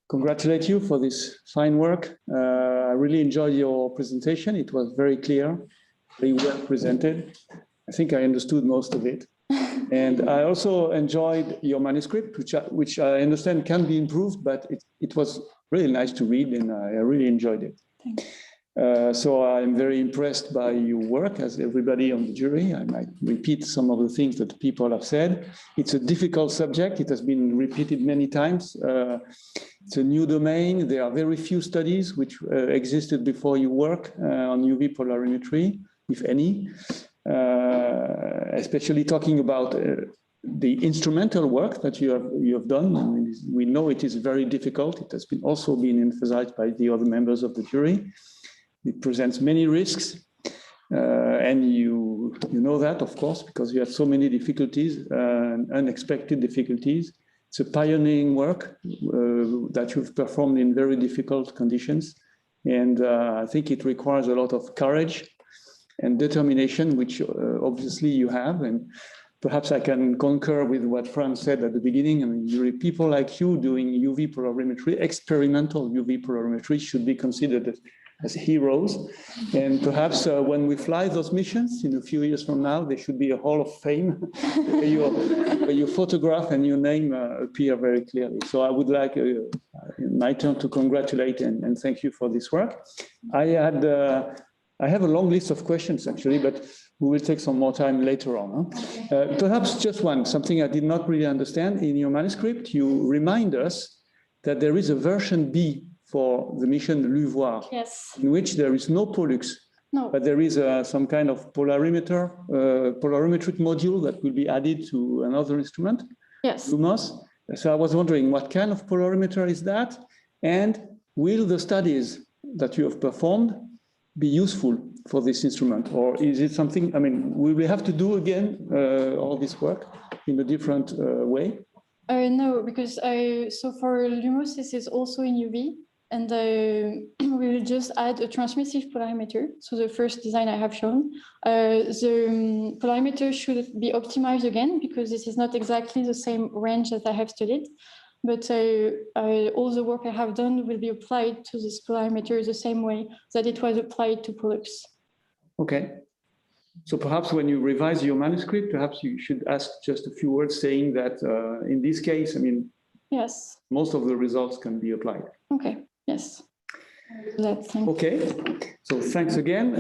congratulate you for this fine work. I really enjoyed your presentation. It was very clear, very well presented. I think I understood most of it. And I also enjoyed your manuscript, which I understand can be improved, but it was really nice to read and I really enjoyed it. Thank you. So I'm very impressed by your work, as everybody on the jury. I might repeat some of the things that people have said. It's a difficult subject. It has been repeated many times. It's a new domain. There are very few studies which existed before you work on UV polarimetry, if any, especially talking about the instrumental work that you have done. I mean, we know it is very difficult. It has also been emphasized by the other members of the jury. It presents many risks, and you know that, of course, because you have so many difficulties, unexpected difficulties. It's a pioneering work that you've performed in very difficult conditions, and I think it requires a lot of courage and determination, which obviously you have. And perhaps I can concur with what Franz said at the beginning. I mean, people like you doing UV polarimetry, experimental UV polarimetry, should be considered as heroes. And perhaps when we fly those missions in a few years from now, there should be a hall of fame where your photograph and your name appear very clearly. So I would like, in my turn, to congratulate and thank you for this work. I have a long list of questions, actually, but we will take some more time later on. Huh? Perhaps just something I did not really understand. In your manuscript, you remind us that there is a version B for the mission LUVOIR, yes, in which there is no Pollux, but there is some kind of polarimeter, polarimetric module that will be added to another instrument, yes, LUMOS. So I was wondering, what kind of polarimeter is that? And will the studies that you have performed be useful for this instrument? Or is it something, I mean, will we have to do again all this work in a different way? No, because so for LUMOS, this is also in UV. And we will just add a transmissive polarimeter. So the first design I have shown, the polarimeter should be optimized again because this is not exactly the same range that I have studied. But all the work I have done will be applied to this polarimeter the same way that it was applied to Pollux. Okay. So perhaps when you revise your manuscript, perhaps you should ask just a few words saying that in this case, I mean, yes, most of the results can be applied. Okay. Yes. Okay. So thanks again.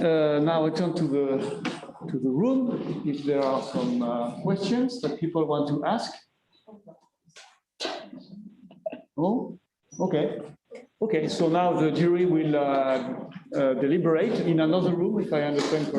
Now I turn to the room. If there are some questions that people want to ask. Oh, okay. Okay. So now the jury will deliberate in another room, if I understand correctly.